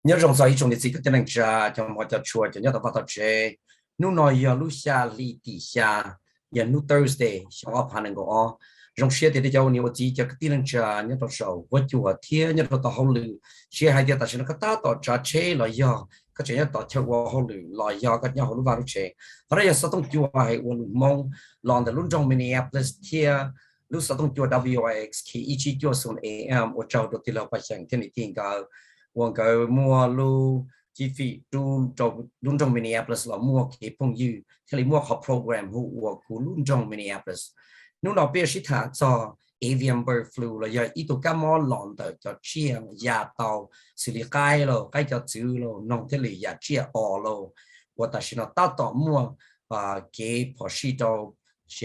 nhớ rằng sau trong lịch sử cái năng trà trong mọi trò chùa cho nhớ tập tập chế nu nói giờ lu xa li tỉ xa giờ nu Thursday trong họp hành ngõ trong xe thì cho nhiều gì cho cái năng trà nhớ tập sầu vợ chùa thiên nhớ tập hậu lử xe hai giờ ta sẽ nó cắt tao trà chế là giờ cái chuyện nhớ tập theo hậu lử là giờ cái nhớ hậu lử vào chế ở đây sao tông chùa hay quân mong lòng từ lúc trong Minneapolis thiên lúc sao tông chùa WIXK ý chí chùa xuống AM ở trong được thì là phải chẳng thiên địa cảวันก็มัวลูจีฟีรุ่นจง Minneapolis เรามัวเก็บพงยืที่เรียกมัวเขาโปรแกรมหัวกูรุ่นจง Minneapolis นู่นเราเปียชิตาจอ Avian bird flu เราอย่าอีตัวก้ามอหลอนแต่จะเชี่ยยาเตาสิริไกเราใกล้จะจื้อเราน้องที่เหลือยาเชี่ยอ่อเราว่าแต่ชินาตัดต่อมัวเก็บพอชิโตเช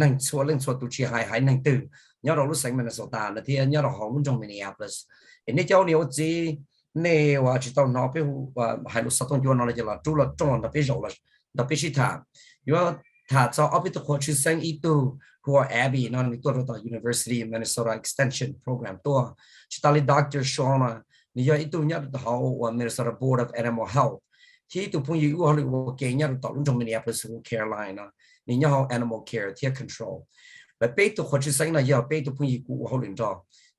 นั่งชัวเรื่องชัวตัวเชี่ยหายนั่งตื่นย้อนเรารู้สึกมันสตาร์นะที่ย้อนเราของรุ่นจง Minneapolisอันนี้เจ้าเนี่ยจีเนี่ยว่าจิตเอาหน้าไปว่าให้ลูกสาวต้องย้อนอะไรจะละจุลจงดับไปจบละดับไปชิตาอยู่ว่าถ้าจะเอาไปตัวคนชื่อเซงอีตัวหัว Abby นั่นตัวเรา University of Minnesota Extension Program ตัวชิตาลี Dr. Shauna นี่ยังอีตัวเนี่ยเขาว่า Minnesota Board of Animal Health ที่ตัวพวกยูว่าเราเก่งเนี่ยเราต่อรุ่นจง Minneapolis Carolina นี่ยังเขา Animal Care ที่ Control แต่ไปตัวคนชื่อเซงน่ะยังไปตัวพวกยูเขาเรียนต่อ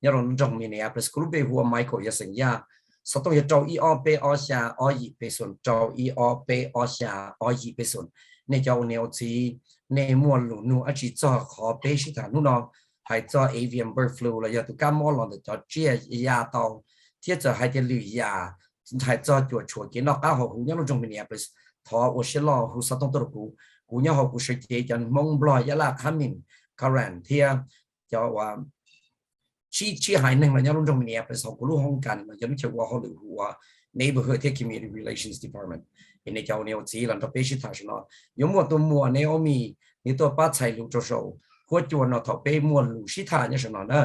nhớ rằng trong Minneapolis cũng bị hùa Michael ya sinh ya sau đó trâu IOP ở xa ở gì bị sụn trâu IOP ở xa ở gì bị sụn nên cháu nếu chỉ nên mua lúa nu ở chỉ cho họ bị sự thằng nó hay cho avian bird flu là giờ tụi cá mò lần cho chia ya tàu thiết cho hai cái lưỡi ya hay cho chuột chuột cái nó cá họ cũng nhớ trong Minneapolis thọ ở xe lò hú sau đó tôi cũng nhớ họ cũng sẽ chế cho mong bò ya là Kamin Karen thia cho chi hai năng là nhau luôn trong Minneapolis họ cũng luôn hông cần mà giống nhưว่าเขาหรือว่า neighborhood community relations department ในเจ้าเนี่ยจีหลังจากไปชิดทางเนาะยมตัวมัวเนี่ยมีนี่ตัวป้าใช้ลูกโจหัวจวนเนาะถ้าไปมัวลูกชิดทางเนี่ยเนาะ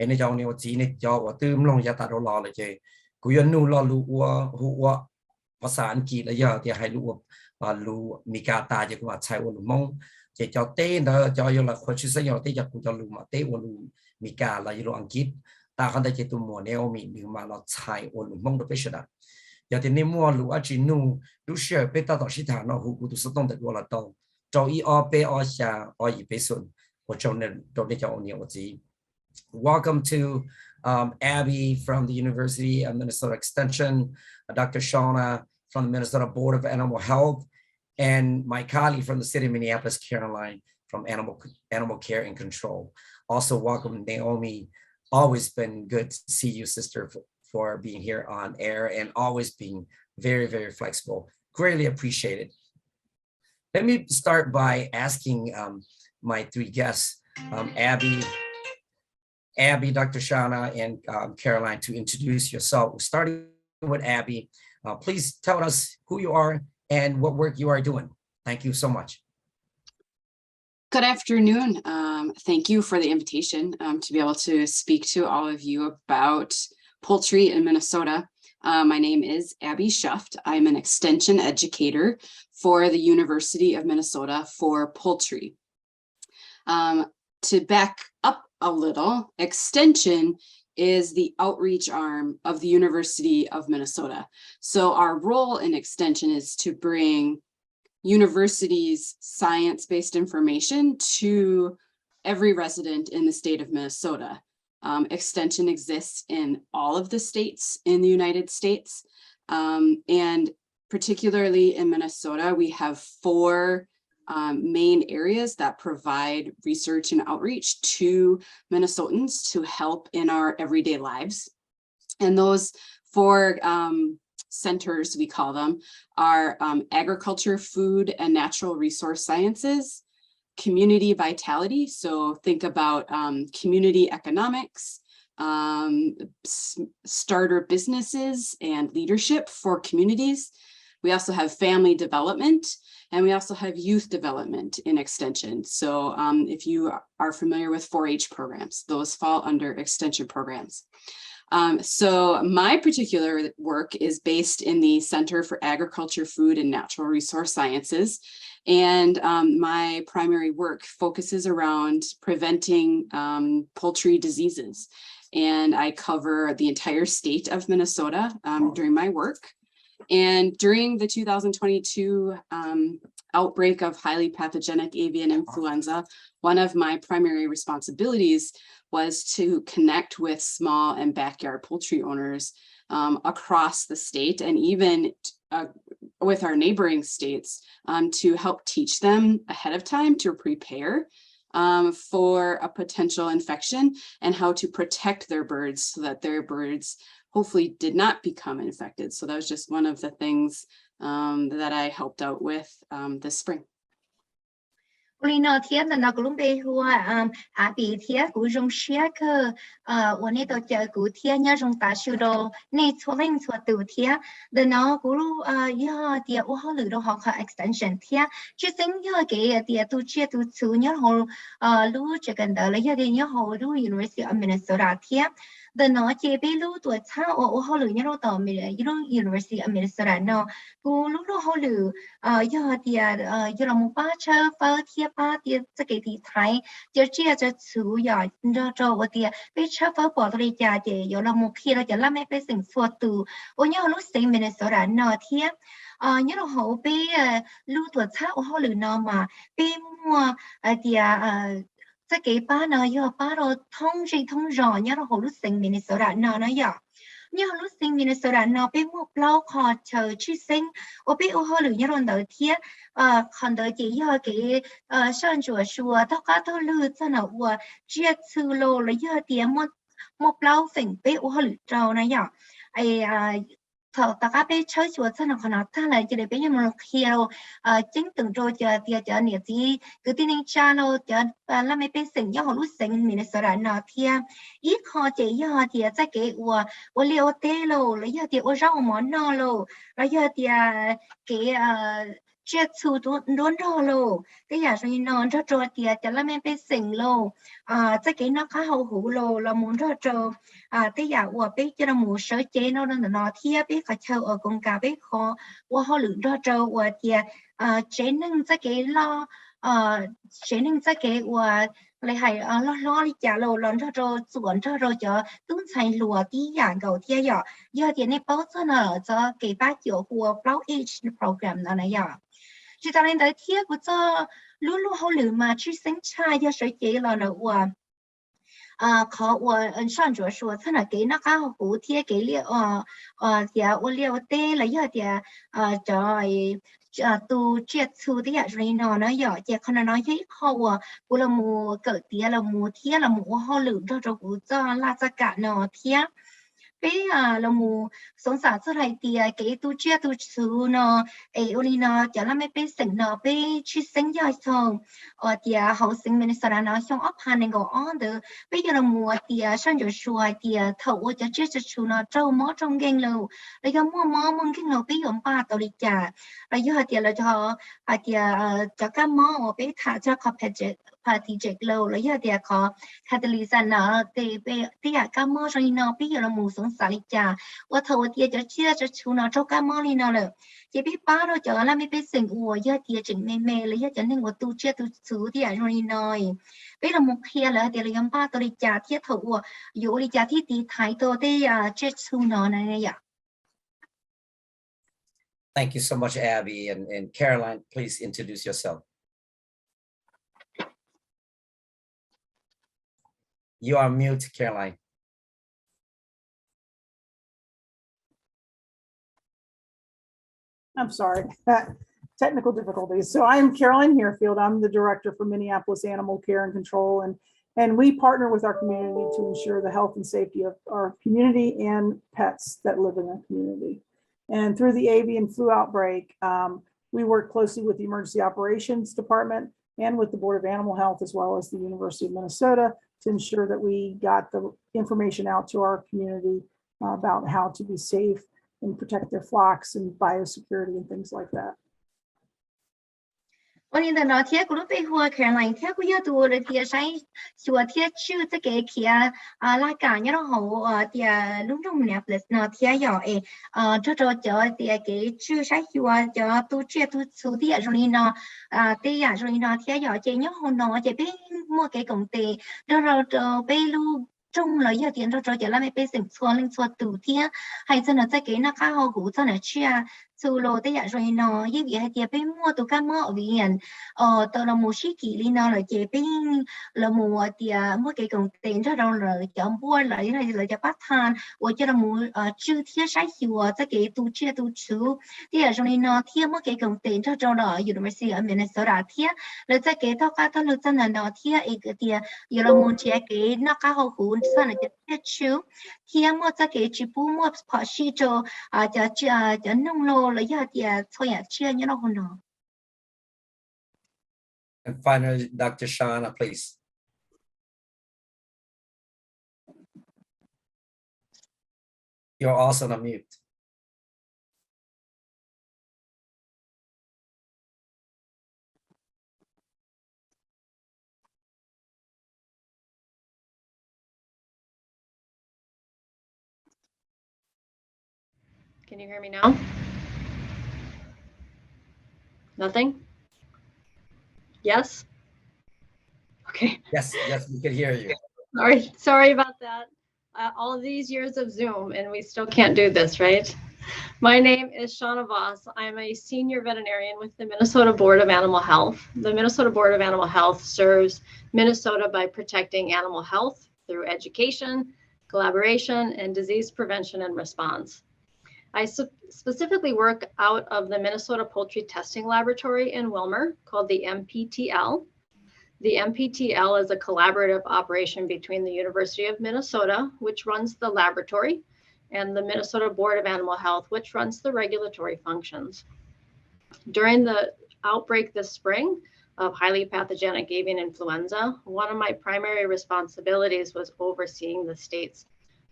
ในเจ้าเนี่ยจีเนี่ยเจ้าว่าตื่มลงยาตาเรารอเลยเจ้กูยันนู่นรอลูกว่าภาษาอังกฤษแล้วอย่าที่ให้ลูกลูกมีการตาจะกูว่าใช้ว่าลูกมองเจ้าเต้เนาะเจ้าอยู่ละคนชื่อเสียงเต้จะกูจะลูกมาเต้ว่าลูกมีการเราอยู่อังกฤษตาเขาได้เจตุมัวเนี่ยมีหนึ่งมาเราใช้โอนมองดูไปเฉยๆอย่างที่นี่มัวรู้อาจีนูดูเชื่อไปตัดต่อชิตาเนาะหูกูดูสต้องแต่ตัวละต้องเจ้าอีออไปออชาออีไปส่วนว่าเจ้าเนี่ยตัวนี้เจ้าเนี่ยว่าจี Welcome to Abby from the University of Minnesota Extension, Dr. Shauna from the Minnesota Board of Animal Health, and my colleague from the city of Minneapolis, Caroline, from Animal Care and Control. Also, welcome Naomi. Always been good to see you, sister, for being here on air and always being very, very flexible. Greatly appreciated. Let me start by asking my three guests, Abby, Dr. Shauna, and Caroline, to introduce yourself. Starting with Abby, please tell us who you are and what work you are doing. Thank you so much. Good afternoon. Thank you for the invitation to be able to speak to all of you about poultry in Minnesota. My name is Abby Schuft. I'm an extension educator for the University of Minnesota for poultry. To back up a little, extension is the outreach arm of the University of Minnesota. So our role in extension is to bring university's science-based information to every resident in the state of Minnesota. Extension exists in all of the states in the United States. And particularly in Minnesota, we have four main areas that provide research and outreach to Minnesotans to help in our everyday lives. And those four centers, we call them, are agriculture, food, and natural resource sciences, community vitality. So think about community economics, starter businesses and leadership for communities. We also have family development, and we also have youth development in extension. So if you are familiar with 4-H programs, those fall under extension programs. So my particular work is based in the Center for Agriculture, Food, and Natural Resource Sciences. And my primary work focuses around preventing poultry diseases. And I cover the entire state of Minnesota during my work. And during the 2022 outbreak of highly pathogenic avian influenza, one of my primary responsibilities was to connect with small and backyard poultry owners across the state and even with our neighboring states to help teach them ahead of time to prepare for a potential infection and how to protect their birds so that their birds hopefully did not become infected. So that was just one of the things that I helped out with this spring. Lino thia na kulumbe hua abi thia ku jong shia ke one to cha ku thia nya jong ta shu do ne choling chwa tu thia the no guru ya tia o ha lu do ha kha extension thia chi sing ya ke tia tu chia tu chu nya ho lu che kan da la ya de nya ho lu University of Minnesota thia the no che be lu tu cha o ha lu nya ro to mi University of Minnesota no ku lu lo ho lu ya tia ya mu pa cha fa thia ba tia这个地台就这这主要这我的被车发保的家的有了目标了就拉没被成佛度我要路线面的所然那天nhớ là hậu bé lưu tuổi thác của họ lừa nó mà bé mua cái ba nó giờ ba rồi thông rõ nhớ là hậu lúc sinh mình sợ ra nó giờ nhớ lúc sinh mình sợ ra nó bé mua bao khó chờ chứ sinh ở bé ở họ lừa nhớ là đầu tiên còn đầu chỉ giờ cái sơn chùa chùa tất cả thâu lừa cho nó qua chia sư lô là giờ tiền mua bao sinh bé ở họ lừa trâu nó giờ ai thọ tất cả bé chơi chùa cho nó còn nó ta là chỉ để bé như một khi đâu chính từng rồi chờ tiền chờ nhiều gì cứ tin anh cha đâu chờ làm mấy bé sinh nhớ họ lúc sinh mình sợ là nó thiệt ít họ chỉ giờ thì cái của liều tê lô lấy giờ thì ở rau món nó lô lấy giờ thì cái chết su đốn đó lô cái giờ rồi nó cho thì chờ làm mấy bé sinh lô cái nó khá hậu hữu lô là muốn cho cái giờ của bé cho nó muốn sở chế nó thiệt bé phải chơi ở con cá bé khó của họ lựa cho thì chế nâng cái lo chế nâng cái của lại hay lo đi trả lô lần cho chuẩn cho tung thành lúa tí dạng cầu thiệt giờ thì này bao cho nó cho cái bác chỗ của Block Age program nó này giờ chỉ ta lên tới thiệt của cho lúc họ lựa mà chỉ sinh trai giờ sở chế là nóเขา上着说他那给那个补贴给了的我了的了要的tu chết su thì rồi nó giờ chỉ còn nó thấy họ của là mù cỡ tía là mù thía là mù họ lử cho của cho là tất cả nó thía bé là mù sống sản xuất hay tía cái tu chết tu su nó oli nó chỉ là mấy bé sinh nó bé chỉ sinh ra xong tía họ sinh mình sau đó nó xong ấp hành nên go on được bây giờ là mùa tía sang chỗ xuôi tía thầu cho chết cho su nó trâu mó trong geng lâu rồi cái mua món geng lâu bé yếm ba tàu đi trả rồi giờ tía là cho các món bé thả cho strategic lâu rồi giờ tía có catalyst nó tía các món rồi nó bây giờ là mùa sống sản đi trả và thầu tía cho chết cho su nó cho các món đi nó rồi chỉ biết ba rồi cho là mấy bé sinh giờ tía chỉnh mê lấy giờ cho nên tu chết tu su tía rồi nói bây giờ một khi là tía là yếm ba tàu đi trả tía thầu dù đi trả thì tía thái tàu tía chết su nó này vậy. Thank you so much, Abby. And Caroline, please introduce yourself. You are mute, Caroline. I'm sorry, technical difficulties. So I'm Caroline Harefield. I'm the director for Minneapolis Animal Care and Control, and we partner with our community to ensure the health and safety of our community and pets that live in our community. And through the avian flu outbreak, we work closely with the Emergency Operations Department and with the Board of Animal Health, as well as the University of Minnesota, to ensure that we got the information out to our community about how to be safe and protect their flocks and biosecurity and things like that. Only the not here could be who Caroline take you to the tear shine. You are tear shoot the cake here. Like a ho dear Lundum Minneapolis not here your Toto Joy dear gate shoe shy you are your to cheer to the Arena. They are really not here your Jane ho no being more cake on the Doro Belu. Trong lời giờ tiền cho là mấy bé sinh xóa linh xóa tủ thia hay chân là cái nó khá hồ cũ chân là chia su lô tới giờ rồi nó như vậy hay tiệp bên mua tụ cá mỡ ở viện tao là một sĩ kỳ li nó là chế bên là một tiệp mua cái công tiền cho đâu là chọn mua lại là cho bắt than và cho là một chữ thiết sai hiệu cái tu chia tu chú thì giờ rồi nó thiết mua cái công tiền cho đâu là University of Minnesota thiết là cái tao cá tao là chân là nó thiết cái tiệp giờ là một chế cái nó khá hồ cũ chân là cái chú thiết mua cái chỉ bu mua bỏ xí cho cho nông lô là giờ thì thôi chia như nó không nào. And finally, Dr. Shana, please. You're also on mute. Can you hear me now? Nothing? Yes? Okay. Yes, we can hear you. Sorry about that. All of these years of Zoom and we still can't do this, right? My name is Shauna Voss. I'm a senior veterinarian with the Minnesota Board of Animal Health. The Minnesota Board of Animal Health serves Minnesota by protecting animal health through education, collaboration, and disease prevention and response. I specifically work out of the Minnesota Poultry Testing Laboratory in Wilmer called the MPTL. The MPTL is a collaborative operation between the University of Minnesota, which runs the laboratory, and the Minnesota Board of Animal Health, which runs the regulatory functions. During the outbreak this spring of highly pathogenic avian influenza, one of my primary responsibilities was overseeing the state's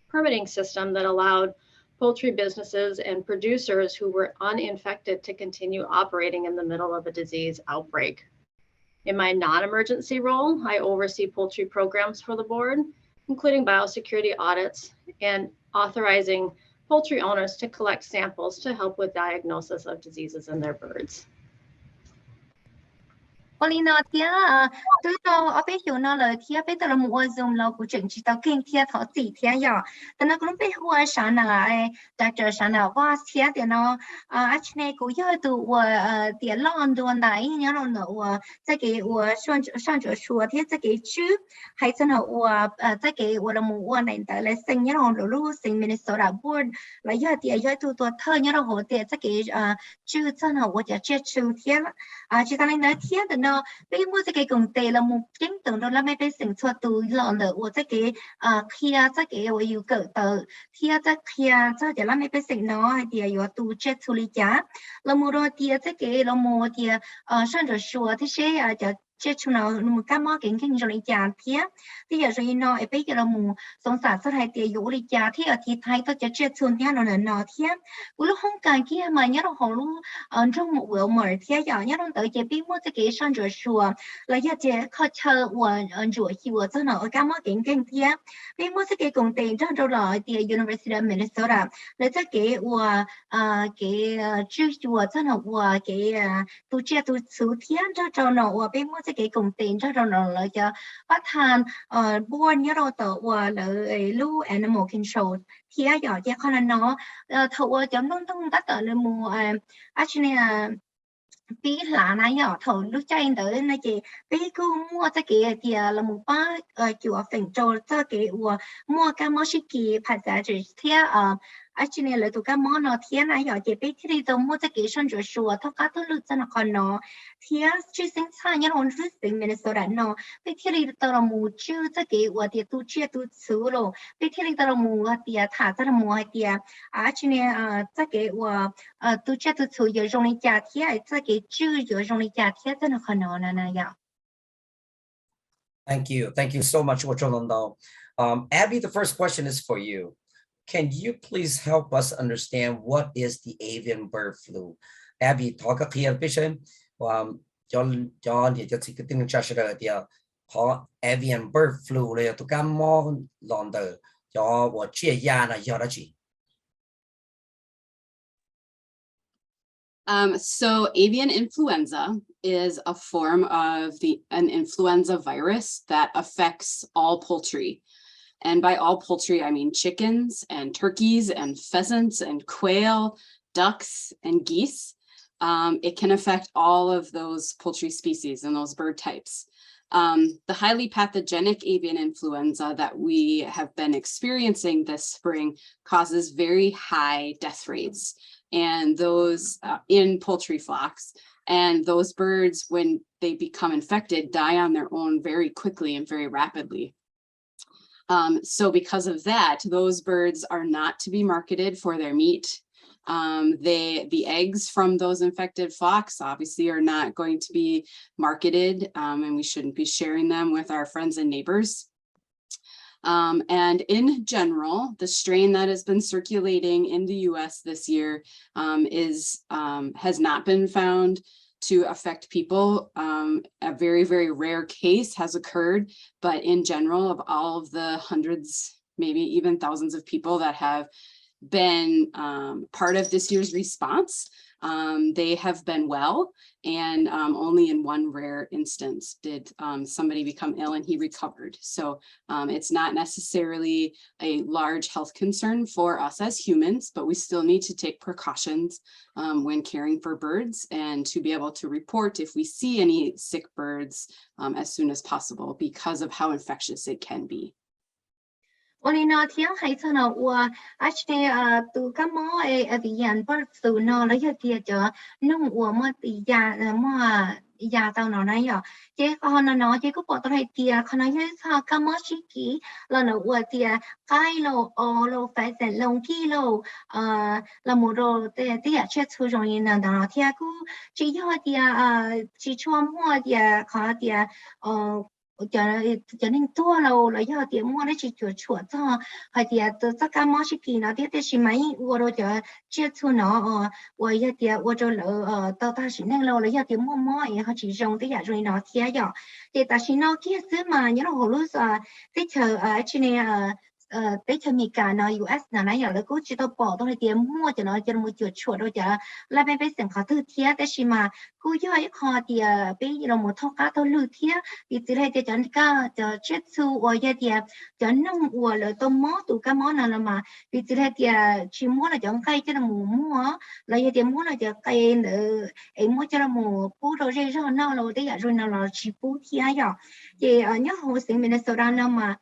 permitting system that allowed poultry businesses and producers who were uninfected to continue operating in the middle of a disease outbreak. In my non-emergency role, I oversee poultry programs for the board, including biosecurity audits and authorizing poultry owners to collect samples to help with diagnosis of diseases in their birds. Olina tia tôi to ở bên chỗ nó là tia bên tao mua dùng lâu của trường chỉ tao kinh tia thọ tỷ tia ya tao nó cũng bên hoa sáng là Dr. Sana was tia thì nó actually cũng giờ tụ tia lon đồ này nhớ nó nữa cái sang chỗ xua tia cái chữ hay chân là cái là mua này tại là sinh nhớ nó luôn sinh Minnesota board là giờ tia giờ tụตัวthơ nhớ nó hồ tia cái chữ chân là tôi chỉ chữ tia chỉ tao nói tia thì nó bây giờ cái công ty là một chính tưởng đó là mấy cái sinh hoạt từ lợn được, và cái kia cái我有个的kia这là mấy cái sinh nó thì有tu chết处理giá, là một đôi cái là một sang rồi sửa thế sẽ chết chúng nó một cái món kinh rồi giá thì giờ rồi nó bây giờ là một song sản xuất hay tiền dụ đi giá thì ở thì thay tôiจะchết xuống thế nó thì cũng lúc không cần kia mà nhớ nó lúc trong một bữa mở thì giờ nhớ nó tới chỉ biết mua cái sang rồi sửa là giờ chỉ khó chờ và rồi hiểu cho nó cái món kinh thì biết mua cái công ty trong đó là thì University of Minnesota là cái và cái chữ cho nó và cái tu chia tu số thiên cho nó và biết mua cái công ty cho nó là cho bắt than buôn nhớ đâu tự và lợi lưu animal control thì giờ chỉ còn nó thầu cho nó tung tất cả là mua actually bí là này giờ thầu lúc chạy tới này chị bí cứ mua cái thì là một ba kiểu phèn trâu cái mua cái món xí kỳ phải giá trị thì actually là tụi cái món nó thì này giờ chị biết thì tôi mua cái sản xuất sủa thóc cá tôi lựa chọn còn nó thì chỉ sinh sản như là rất tình Minnesota nó biết thì tôi là mua chứ cái và thì tôi chia tôi xử rồi biết thì tôi là mua thì thả tôi là mua thì actually cái và tôi chia tôi xử giờ trong này thì cái chứ giờ trong này thì rất là khó nó này giờ. Thank you so much, Wacholondo. Abby, the first question is for you. Can you please help us understand what is the avian bird flu? Abby, talk a clear vision. cho thì cho cái tiếng cha sẽ là điều họ avian bird flu này tụi cam mò lòn từ cho bộ chia gia là do đó chỉ. So avian influenza is a form of an influenza virus that affects all poultry. And by all poultry, I mean chickens and turkeys and pheasants and quail, ducks and geese. It can affect all of those poultry species and those bird types. The highly pathogenic avian influenza that we have been experiencing this spring causes very high death rates, and those in poultry flocks. And those birds, when they become infected, die on their own very quickly and very rapidly. So because of that, those birds are not to be marketed for their meat. The eggs from those infected flocks obviously are not going to be marketed, and we shouldn't be sharing them with our friends and neighbors. And in general, the strain that has been circulating in the US this year has not been found to affect people. A very, very rare case has occurred, but in general, of all of the hundreds, maybe even thousands of people that have been part of this year's response, they have been well, and only in one rare instance did somebody become ill and he recovered. So it's not necessarily a large health concern for us as humans, but we still need to take precautions when caring for birds, and to be able to report if we see any sick birds as soon as possible because of how infectious it can be. Olina thiên hay cho nó qua actually từ các món avian bird flu nó lấy cái cho nông qua mà tao nó này à chứ còn nó chứ có bỏ tao tia còn nó như sao các món chỉ kỹ là nó qua tia cái lô lô phải sẽ lông kỹ lô là một đồ tia chết thu rồi nên là nó tia cứ chỉ cho tia chỉ cho mua tia khó tia cho nên tua lâu là do tiền mua đấy chỉ chuột cho hay thì từ tất cả mọi cái nó thì chỉ mấy rồi cho chia thu nó rồi giờ thì cho lỡ tao ta chỉ nên lâu là do tiền mua hay chỉ dùng thì rồi nó thì thì ta chỉ nó kia xứ mà nhớ hồi lúc tới chờ chỉ này tới chờ mỹ cả nó US nó nãy giờ là cứ chỉ tao bỏ tao tiền mua cho nó một chuột rồi cho là bên sinh khó thứ thiệtแต่chỉ mà cứ cho ấy khó thì bây giờ một thóc cá tao lừa thiệt thì từ đây cho cá cho chết su rồi giờ thì cho nông uổng rồi tao mót tụ cá mót nào mà thì từ đây thì chỉ muốn là chọn cây cho nó mua là giờ thì muốn là cho cây ấy mua cho nó mua bù rồi nó rồi đấy rồi nó là chỉ bù thiệt rồi thì nhớ hồi sinh mình sau đó nó mà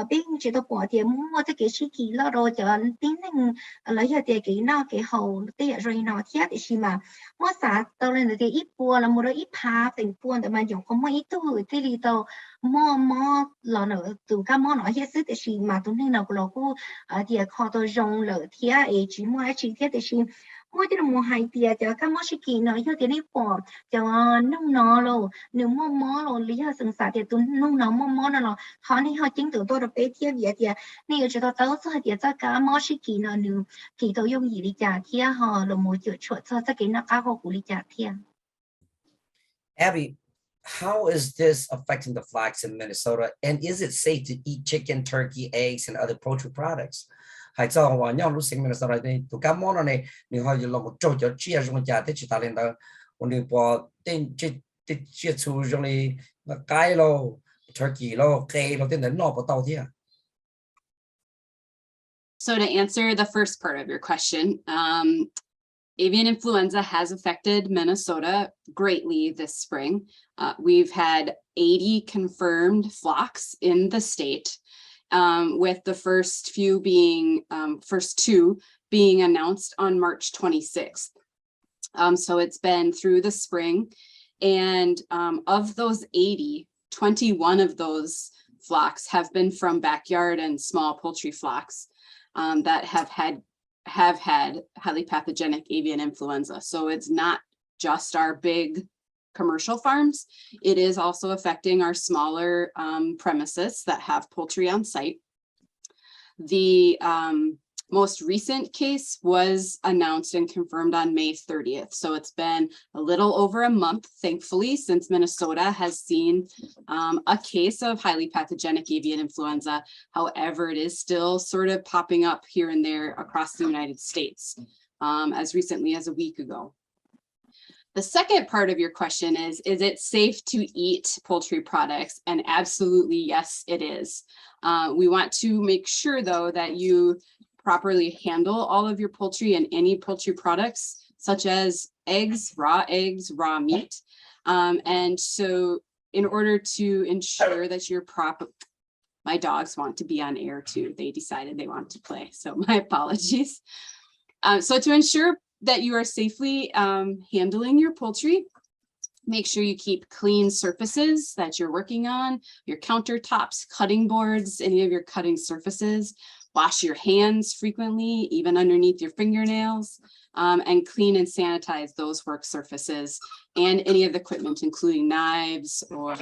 bên chỉ tao bỏ tiền mua cái chi kỳ lo rồi cho tính năng lấy cho tiền cái nó cái hậu đấy rồi nó thiệt thì chỉ mà mua sản tao lên thì ít bùa là mua đó ít phá thành buồnแต่มันยังคงไม่ตู้ที่ลีโตมอเราเนอะตัวก็มอเนาะเฮ็ดซื้อแต่สิมาตัวนี้เราก็เดี๋ยวขอตัวจงเลยเที่ยจิมัวจิเที่ยแต่สิมัวที่เรามัวหายเดียจะก็มอสิกินเนาะเฮ็ดที่นี่ปอจะนุ่งเนาะเราหนึ่งมอเราเลี้ยศึกษาเดี๋ยวตัวนุ่งเนาะมอเนาะเขานี่เขาจริงตัวเราไปเที่ยเดี๋ยวนี่ก็จะตัวเท่าเดี๋ยวจะก็มอสิกินเนาะหนึ่งกี่ตัว用อีลิจ่าเที่ยฮะเรามัวจุดชดจะกินนักก็กุลิจ่าเที่ยAbby, how is this affecting the flocks in Minnesota? And is it safe to eat chicken, turkey, eggs, and other poultry products? Hãy cho họ nhau lúc sinh Minnesota đây, tụi cá món này, nếu họ dùng một chỗ cho chia trong nhà thì chỉ ta lên đó, còn nếu bỏ tên chia chú trong này là cái lô, turkey lô, cây lô, tên đến nó bỏ tàu thế à? So to answer the first part of your question, avian influenza has affected Minnesota greatly this spring. We've had 80 confirmed flocks in the state, with the first two being announced on March 26th. So it's been through the spring, and of those 80, 21 of those flocks have been from backyard and small poultry flocks that have had highly pathogenic avian influenza. So it's not just our big commercial farms. It is also affecting our smaller premises that have poultry on site. The most recent case was announced and confirmed on May 30th. So it's been a little over a month, thankfully, since Minnesota has seen a case of highly pathogenic avian influenza. However, it is still sort of popping up here and there across the United States, as recently as a week ago. The second part of your question is it safe to eat poultry products? And absolutely, yes, it is. We want to make sure, though, that you properly handle all of your poultry and any poultry products, such as eggs, raw meat. And so in order to ensure that you're proper, my dogs want to be on air too. They decided they want to play, so my apologies. So to ensure that you are safely handling your poultry, make sure you keep clean surfaces that you're working on, your countertops, cutting boards, any of your cutting surfaces. Wash your hands frequently, even underneath your fingernails, and clean and sanitize those work surfaces and any of the equipment, including knives or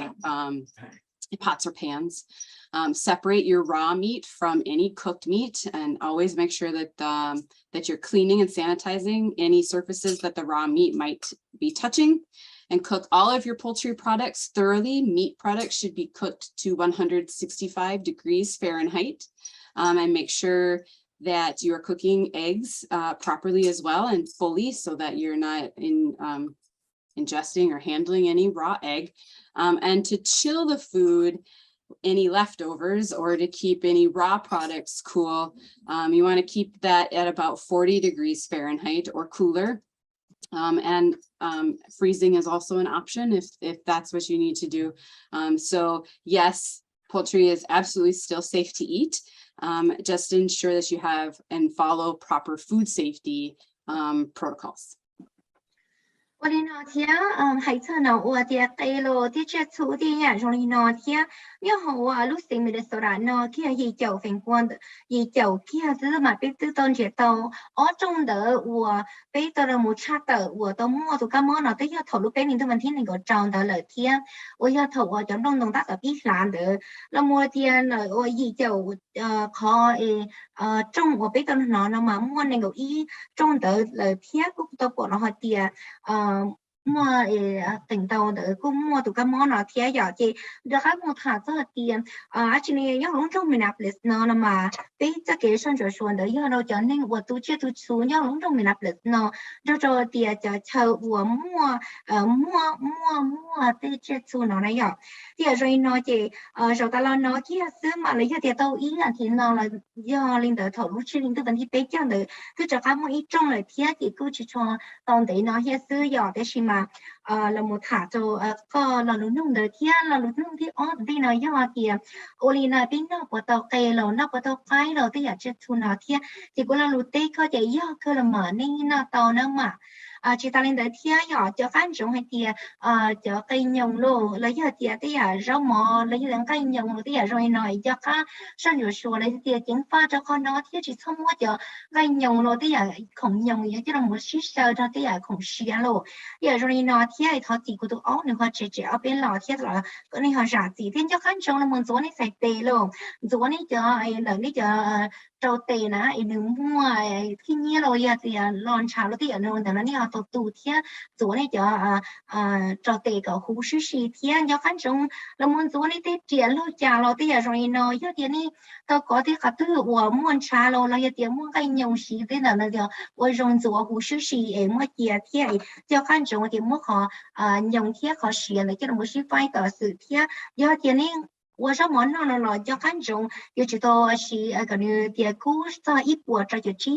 pots or pans. Separate your raw meat from any cooked meat, and always make sure that that you're cleaning and sanitizing any surfaces that the raw meat might be touching. And cook all of your poultry products thoroughly. Meat products should be cooked to 165 degrees Fahrenheit. And make sure that you are cooking eggs properly as well and fully, so that you're not ingesting or handling any raw egg. And to chill the food, any leftovers, or to keep any raw products cool, you want to keep that at about 40 degrees Fahrenheit or cooler. And freezing is also an option if that's what you need to do. So yes, poultry is absolutely still safe to eat. Just ensure that you have and follow proper food safety protocols. 我哩那天海侧呢，我的带了的这处的呀，从哩那天，你好啊，路线没得说啦，那天也叫分光的，也叫天是嘛，别得当接到，我中的我别得了没差的，我都摸都干嘛呢？都要投入给你的问题那个涨的了天，我要投我就弄大个比蓝的，那么天呢，我也叫考中我别得了那嘛摸那个一中的了天，我都过了好点mua tỉnh tàu để cũng mua tụ cái món nào thế giờ chị được các mua thả rất là tiền chỉ này những lúc trong Minneapolis nó mà bây giờ cái sản xuất xuân đấy giờ nó cho nên của tụ chưa tụ xuống những lúc trong Minneapolis nó cho tiền cho chờ của mua tới chưa xuống nó này giờ thì rồi nó chị sau đó là nó kia xứ mà lấy tiền tàu ý là thì nó là do linh đỡ thầu lúc trước linh đỡ vấn đề bây giờ để cứ cho các mua ít trong là thế thì cứ chỉ cho tàu đấy nó hết xứ giờ để xem mà là một thả cho có là lúc nung đời thiên là lúc nung thì ở đây nó do kìa oli là bên nó của tàu cây là nó của tàu cái là thì ở trên thun nó thiên thì cũng là lúc tây có thể do cơ là mở nên nó tàu nó mà chỉ ta lên đời thiên nhỏ cho phát triển hay thì cho cây nhung lô lấy giờ thì rau mò lấy những cây nhung thì rồi nói cho các sản xuất số lấy thì chính pha cho con nó thì chỉ không mua cho cây nhung lô thì không nhung như thế là một xí sơ cho thì không xí lô thì rồi nó thì họ chỉ có tụ áo nữa họ chỉ ở bên lò thì là cái này họ giả gì thì cho khán trong là muốn số này phải tê luôn số này cho là này cho trâu tê nè đừng mua khi nhớ rồi thì lon trà rồi thì ở nơi đó này họ tụ thì số này cho trâu tê có khu sĩ thì cho khán trong là muốn số này thì tiền lo trả lo thì rồi nó giờ thì này tao có thì cả thứ của muốn trà lo là giờ muốn cái nhung sĩ thì là nó giờ tôi dùng số khu sĩ em mua tiền thì cho khán trong thì mua họ nhung thì họ sĩ là cái một sĩ phải có sự thì giờ thì này我说么那了就看中，有知道是个呢点股在一波这就只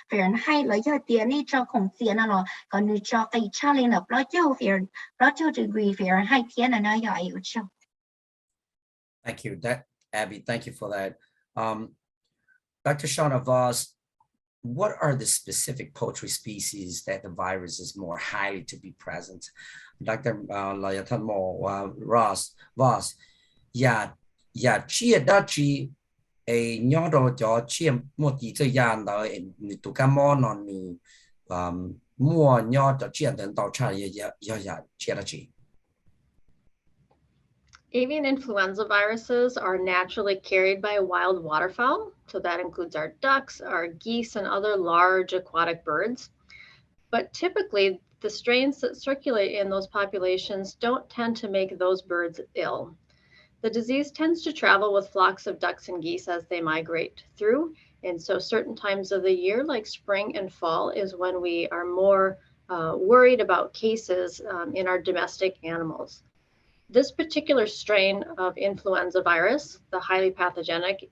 别人还了要点你这空间了，个呢这可以差零了，不就别人不就degree 别人还天了呢要有这。Thank you, Abby. Thank you for that. Dr. Shauna Voss, what are the specific poultry species that the virus is more highly to be present? Dr. Voss. Yeah, chia đã chỉ nhớ đồ cho chia một tí thời gian đó tụ cái món nó mua nhớ cho chia đến tàu cha chia đã chỉ. Avian influenza viruses are naturally carried by wild waterfowl. So that includes our ducks, our geese, and other large aquatic birds. But typically, the strains that circulate in those populations don't tend to make those birds ill. The disease tends to travel with flocks of ducks and geese as they migrate through. And so certain times of the year, like spring and fall, is when we are more worried about cases in our domestic animals. This particular strain of influenza virus, the highly pathogenic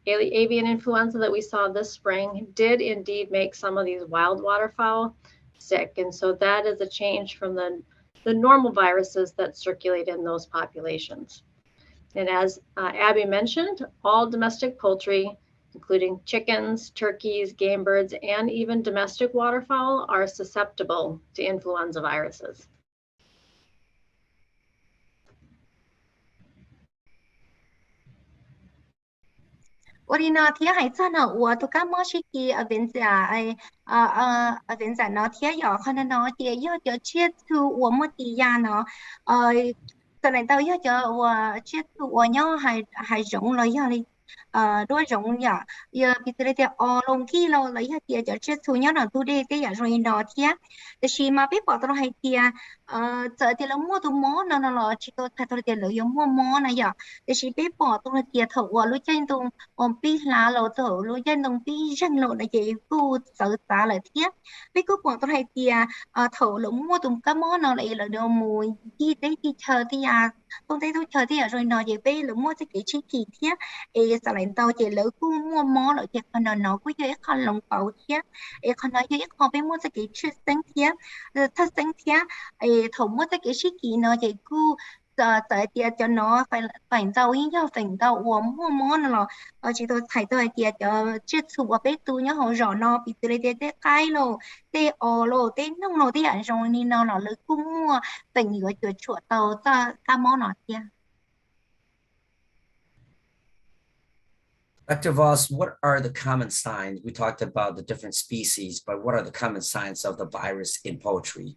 avian influenza that we saw this spring, did indeed make some of these wild waterfowl sick. And so that is a change from the normal viruses that circulate in those populations. And as Abby mentioned, all domestic poultry, including chickens, turkeys, game birds, and even domestic waterfowl, are susceptible to influenza viruses. Orina thia hai chana wa to ka mo shiki avenza ai avenza no thia yo khana no tie yo jo chiet tu wa mo ti ya no tao này tao yo jo wa chiet tu wa nyo hai rong lo yo li đôi rong ya yo bi tere te o long ki lo lo yo tie jo chiet tu nyo no tu de te ya roi no thia de shi ma bi po to hai tia giờ thì là mua tụ mó nó là chỉ có thay thôi tiền lợi dụng mua mó này giờ để chỉ biết bỏ tụ là tiền thầu qua lối trên tụ pi lá lỗ thầu lối trên tụ pi răng lỗ là chỉ cu sợ ta là thiết biết cứ bỏ tụ hay tiền thầu lỗ mua tụ cái mó nó lại là đồ mùi chi đấy chi chờ thì tôi thấy tôi chờ thì rồi nó chỉ biết lỗ mua cái chi kỳ thiết ê sao lại tao chỉ lỡ cu mua mó lại chỉ còn nó cứ chơi con lồng bảo thiết ê con nói chơi con biết mua cái chi sinh thiết thật sinh thiết thầu mua cái sĩ kỳ nó chỉ cứ tại tiệt cho nó phải giàu ý nhau phải giàu uống mua món là chỉ tôi thấy tôi tiệt cho chết sụp ở bên tôi nhá họ rõ nó bị từ đây tới cái lô tê o lô tê nông lô tê ảnh rồi nên nó là lấy cũng mua phải nhiều chuột chuột tàu ta cá món nó tiệt. Dr. Voss, what are the common signs? We talked about the different species, but what are the common signs of the virus in poultry?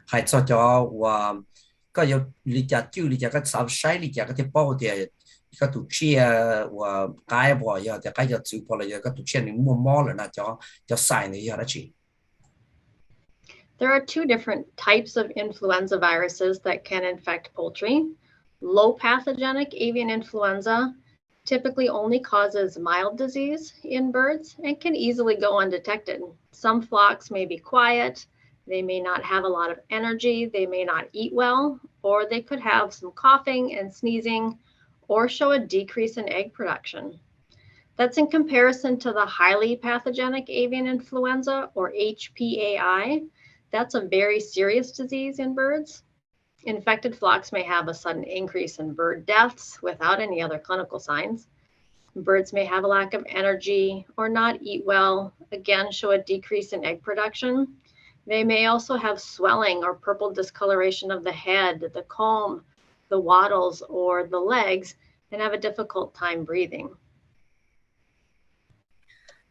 Hai cho có yêu lý giả chú lý giả cái sáu sai lý giả cái bao địa cái tụ chia và cái bỏ giờ thì cái giờ chịu bỏ lại cái tụ chia những mua mò là cho sai này giờ đó chị. There are two different types of influenza viruses that can infect poultry. Low pathogenic avian influenza typically only causes mild disease in birds and can easily go undetected. Some flocks may be quiet, they may not have a lot of energy, they may not eat well, or they could have some coughing and sneezing or show a decrease in egg production. That's in comparison to the highly pathogenic avian influenza, or HPAI. That's a very serious disease in birds. Infected flocks may have a sudden increase in bird deaths without any other clinical signs. Birds may have a lack of energy or not eat well, again, show a decrease in egg production. They may also have swelling or purple discoloration of the head, the comb, the wattles, or the legs, and have a difficult time breathing.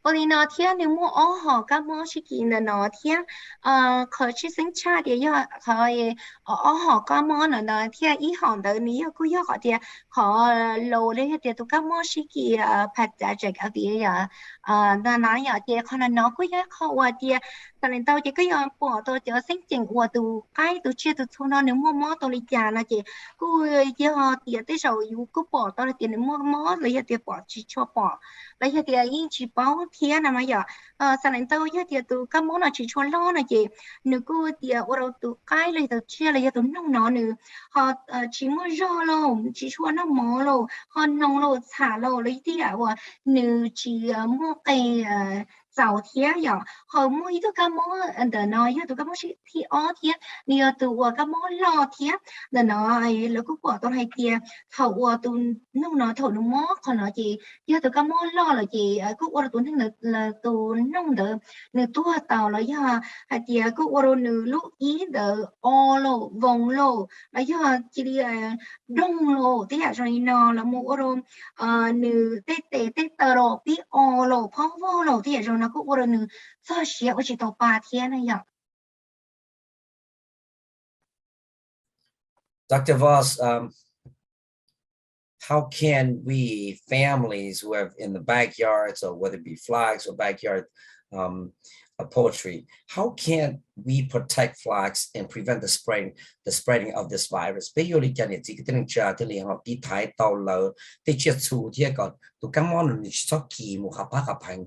Ôi nó thiên nếu mua ó họ các món chỉ kỳ là nó thiên khởi chỉ sinh cha thì do khởi ó họ các món nó thiên ý họ đỡ ní cứ do họ thì họ lâu đấy thì tụi các món chỉ kỳ phát ra cái việc nó nói giờ thì con nó cứ do họ và thì tại nên tao chỉ cứ do bỏ tôi cho sinh trình của tụi cái tụi chia tụi nó nếu mua món tôi đi trả là chỉ cứ do thì tới rồi cứ bỏ tôi là tiền nếu mua món lấy thì bỏ chỉ cho bỏ lấy thì yên chỉ bảo thiên là mà giờ sao lại tao giờ thì tụi các món là chỉ cho lo là chị nếu cứ thì ở đâu tụi cái lấy tụi chia lấy tụi nông nó nữa họ chỉ mua rau luôn chỉ cho nó mỏ luôn họ nông luôn xả luôn lấy thì và nếu chỉ mua cái giàu thế giờ họ mua ít các món để nói tụi các món thì ó thế nếu tụi các món lo thế để nói là cứ bỏ tụi hay kia thầu tụi nông nó thầu nó mỏ còn nó chỉ giờ tụi các món lo là chỉ cứ ở tụi là tụi nông đỡ nếu tụi tàu là giờ hay thì cứ ở nếu lúc ý đỡ o lô vòng lô là giờ chỉ đi đông lô thế rồi nó là mua ở nếu tết tờ lô bị o lô phong vô lô thế rồi nó cứ ở nếu sao xíu chỉ tàu ba thiên này giờ. Dr. Voss, how can we families who have in the backyards, or whether it be flags or backyard poultry, how can we protect flags and prevent the spreading of this virus? Bây giờ thì cái gì cái tình trạng thì họ đi thái tàu lờ thì chết chủ thì còn tụ các món này cho kỳ một hợp hành.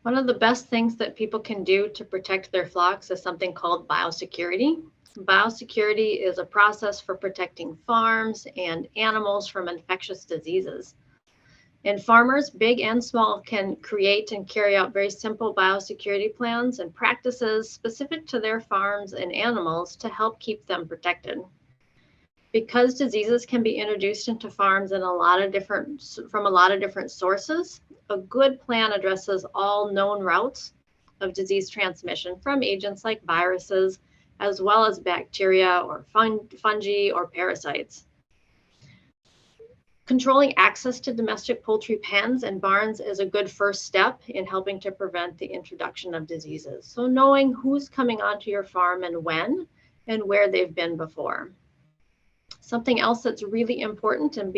One of the best things that people can do to protect their flocks is something called biosecurity. Biosecurity is a process for protecting farms and animals from infectious diseases. And farmers, big and small, can create and carry out very simple biosecurity plans and practices specific to their farms and animals to help keep them protected. Because diseases can be introduced into farms in from a lot of different sources, a good plan addresses all known routes of disease transmission from agents like viruses, as well as bacteria or fungi or parasites. Controlling access to domestic poultry pens and barns is a good first step in helping to prevent the introduction of diseases. So knowing who's coming onto your farm and when, and where they've been before. Something else that's really important and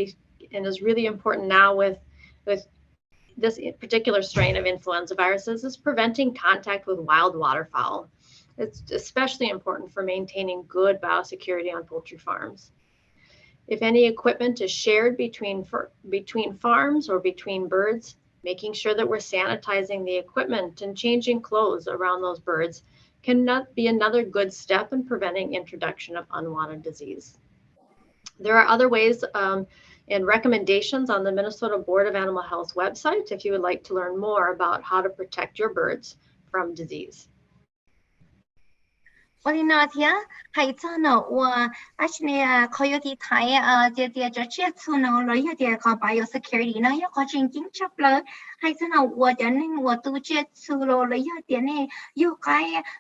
is really important now with this particular strain of influenza viruses is preventing contact with wild waterfowl. It's especially important for maintaining good biosecurity on poultry farms. If any equipment is shared between farms or between birds, making sure that we're sanitizing the equipment and changing clothes around those birds can be another good step in preventing introduction of unwanted disease. There are other ways and recommendations on the Minnesota Board of Animal Health website if you would like to learn more about how to protect your birds from disease. 我的那天还真呢，我而且呢，可有的台这接触呢，了有的个 biosecurity 呢，有个真经常了，还真呢，我的呢，我都接触了有的呢，有个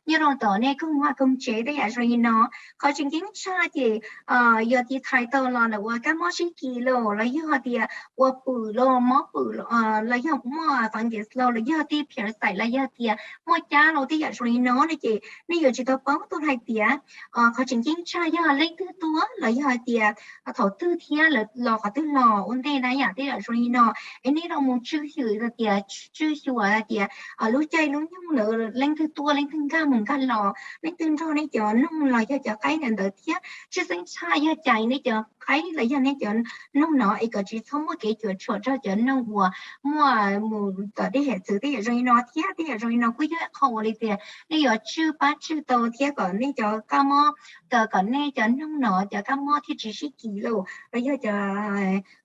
有种的呢，跟我跟接的也是呢，个真经常的有的台到了，我干嘛是记了，了有的我补了，没补了了有么反正了了有的片ใส่了有的么家了的也是呢，那个你有知道帮到hai tia có chính chính cha ya lấy thứ tua là ya tia thổ tư thia là lò có tư lò ôn tê này ya tê là rồi nó anh ấy đâu muốn chữ là tia chữ là tia lúc chơi lúc nhung lỡ lên thứ tua lên thứ ca mừng ca lò lên thứ cho này cho nông lò cho cái này đỡ thia chứ sinh cha ya chạy này cho cái là ya này cho nông nó ấy có chỉ không có cái chỗ cho nông mua tại đây hệ sự đây rồi nó thia đây rồi nó cứ khâu đi tia này giờ chữ ba chữ tàu thia còn này cho cá mò tờ còn này cho nông nọ cho cá mò thì chỉ là kilo rồi giờ cho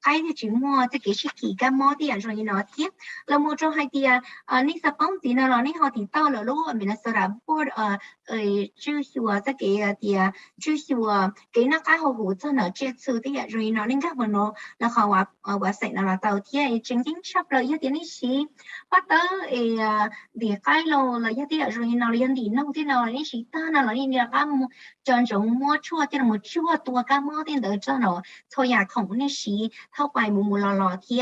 cái thì chỉ mua thì cái chỉ cá mò thì rồi nó tiếp là một trong hai tia này sắp bóng thì nó là này họ thì tao là lúc mình là sờ board chưa sửa cái tia chưa sửa cái nó cái họ hỗ trợ nó chết sự thì rồi nó nên các bạn nó là họ và sẽ là tàu thì chính sắp là giờ thì này xí bắt tới để cái lô là giờ thì rồi nó liên đi nông thì nó này xí ta nó là liên cái chọn giống mua chua thì là một chua tua cá mò thì đỡ cho nó thôi nhà không này xí thao bài mù lò thì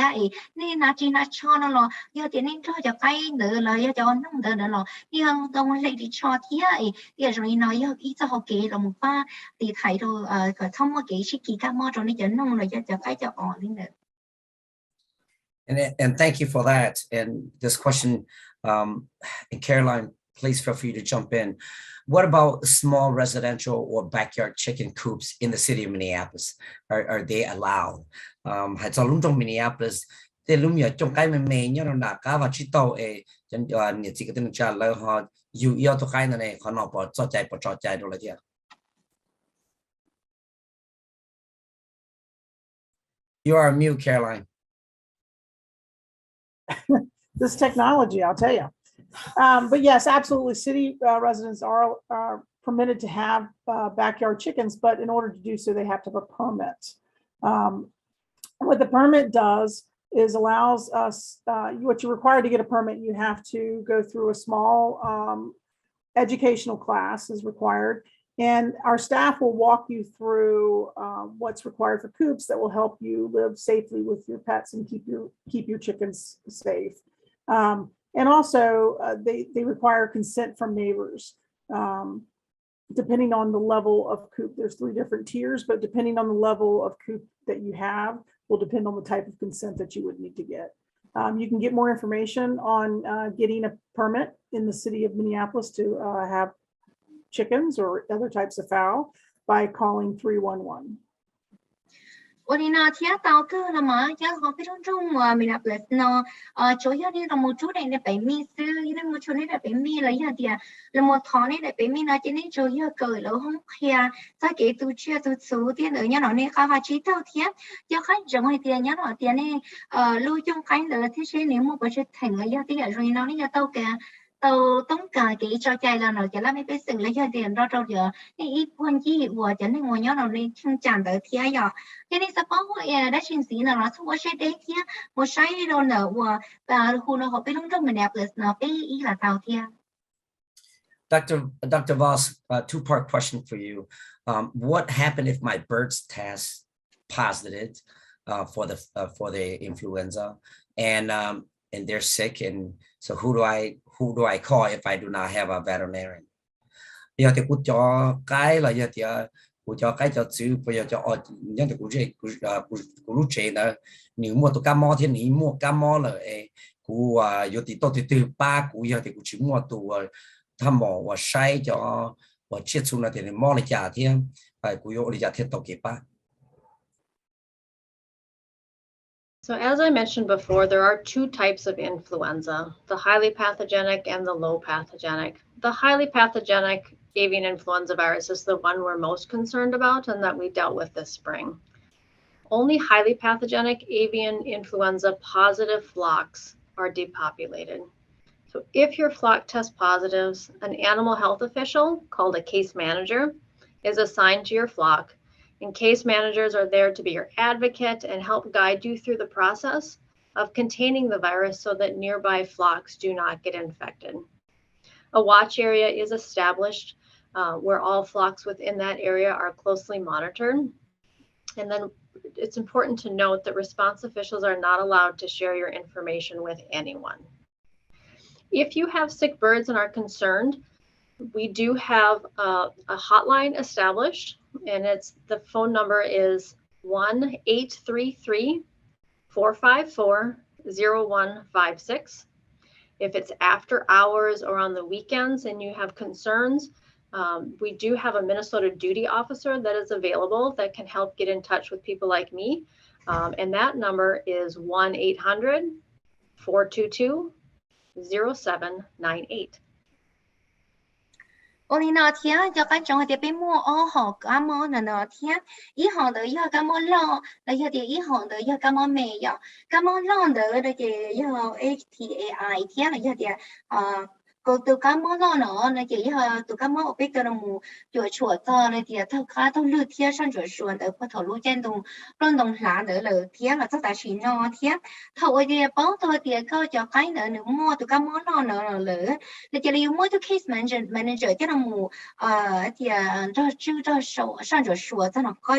nên là chỉ là cho nó lò giờ thì nên cho cái đỡ là giờ cho nông đỡ lò nhưng đông lại đi cho thì rồi nó giờ ít cho họ kể là một pha thì thấy rồi cái thông một cái xí cá mò rồi nó cho nông là cho cái cho họ lên được. And thank you for that. And this question, and Caroline, please feel free to jump in. What about small residential or backyard chicken coops in the city of Minneapolis? Are they allowed? Hãy cho lúc trong Minneapolis, thì lúc giờ trong cái mình nhớ là cá và chỉ tàu chân nhiệt chỉ cái tình trạng là họ yêu cho cái này họ nó bỏ cho chạy rồi là gì? You are mute, Caroline. This technology, I'll tell you. But yes, absolutely. City residents are permitted to have backyard chickens, but in order to do so, they have to have a permit. What the permit does is allows us, what you're required to get a permit, you have to go through a small educational class is required. And our staff will walk you through what's required for coops that will help you live safely with your pets and keep your chickens safe. And also, they require consent from neighbors. depending on the level of coop, there's 3 different tiers, but depending on the level of coop that you have will depend on the type of consent that you would need to get. You can get more information on getting a permit in the city of Minneapolis to have chickens or other types of fowl by calling 311. Olina thia tao cơ là mà ya họ biết trong Minneapolis nó chỗ ya đi là một chỗ này là bảy mi sư là một chỗ này là bảy mi là ya dia là một thọ này là bảy mi nó cho nên chỗ ya cởi lỗ không kia sai cái tu chia tu số tiền ở nhà nó này khá là chi tao thia ya khách trong hay tiền nhà nó tiền này lưu trong cái là thế sẽ nếu một bữa thành là ya tiền rồi nó này tao cả tao tống cả cái cho chạy là nó chỉ là mấy cái sự lấy cho tiền đó đâu giờ cái ít quan chỉ của cho nên ngồi nhớ nó đi chung chẳng tới thia ya cái này sẽ có một đã xin xí là nó không có sẽ đấy thia một sai đâu nữa và khu nó họ biết trong Minneapolis nó cái ý là tao thia. Dr. Voss, two-part question for you. What happened if my birds test positive for the influenza, and they're sick, and so who do I call if I do not have a veterinarian? Giờ thì cũng cho cái là giờ thì cũng cho cái cho chữ bây giờ cho nhân thì cũng lúc trẻ là nếu mua tụ cam mò thì nếu mua cam mò là cũng giờ thì tôi từ ba cũng giờ thì cũng chỉ mua tụ tham mò và sai cho và chia xuống là thì mò lại trả thêm cũng giờ lại trả thêm tàu kịp ba. So as I mentioned before, there are 2 types of influenza, the highly pathogenic and the low pathogenic. The highly pathogenic avian influenza virus is the one we're most concerned about and that we dealt with this spring. Only highly pathogenic avian influenza positive flocks are depopulated. So if your flock tests positives, an animal health official called a case manager is assigned to your flock. And case managers are there to be your advocate and help guide you through the process of containing the virus so that nearby flocks do not get infected. A watch area is established where all flocks within that area are closely monitored. And then it's important to note that response officials are not allowed to share your information with anyone. If you have sick birds and are concerned, we do have a hotline established, and the phone number is 1-833-454-0156. If it's after hours or on the weekends and you have concerns, we do have a Minnesota duty officer that is available that can help get in touch with people like me. And that number is 1-800-422-0798. Olina thia cho cái trong thì bé mua họ cá mò nó thia ý họ đợi giờ cá mò lo là giờ thì ý họ đợi giờ cá mò mè giờ cá mò lo đợi để giờ HTAI thia là giờ thì cô tụ cá mò lo nó là chỉ tụ cá mò biết cái mù chuột to là thì thâu cá thâu lươn thia sang chuột để có thầu lúa trên đồng lon đồng lá để lỡ thia là tất cả chỉ nó thia thầu thì bao thôi thì có cho cái nữa mua tụ cá mò lo nó lỡ là chỉ là mua tụ case manager cho nó mù thì cho sổ sang chuột cho nó có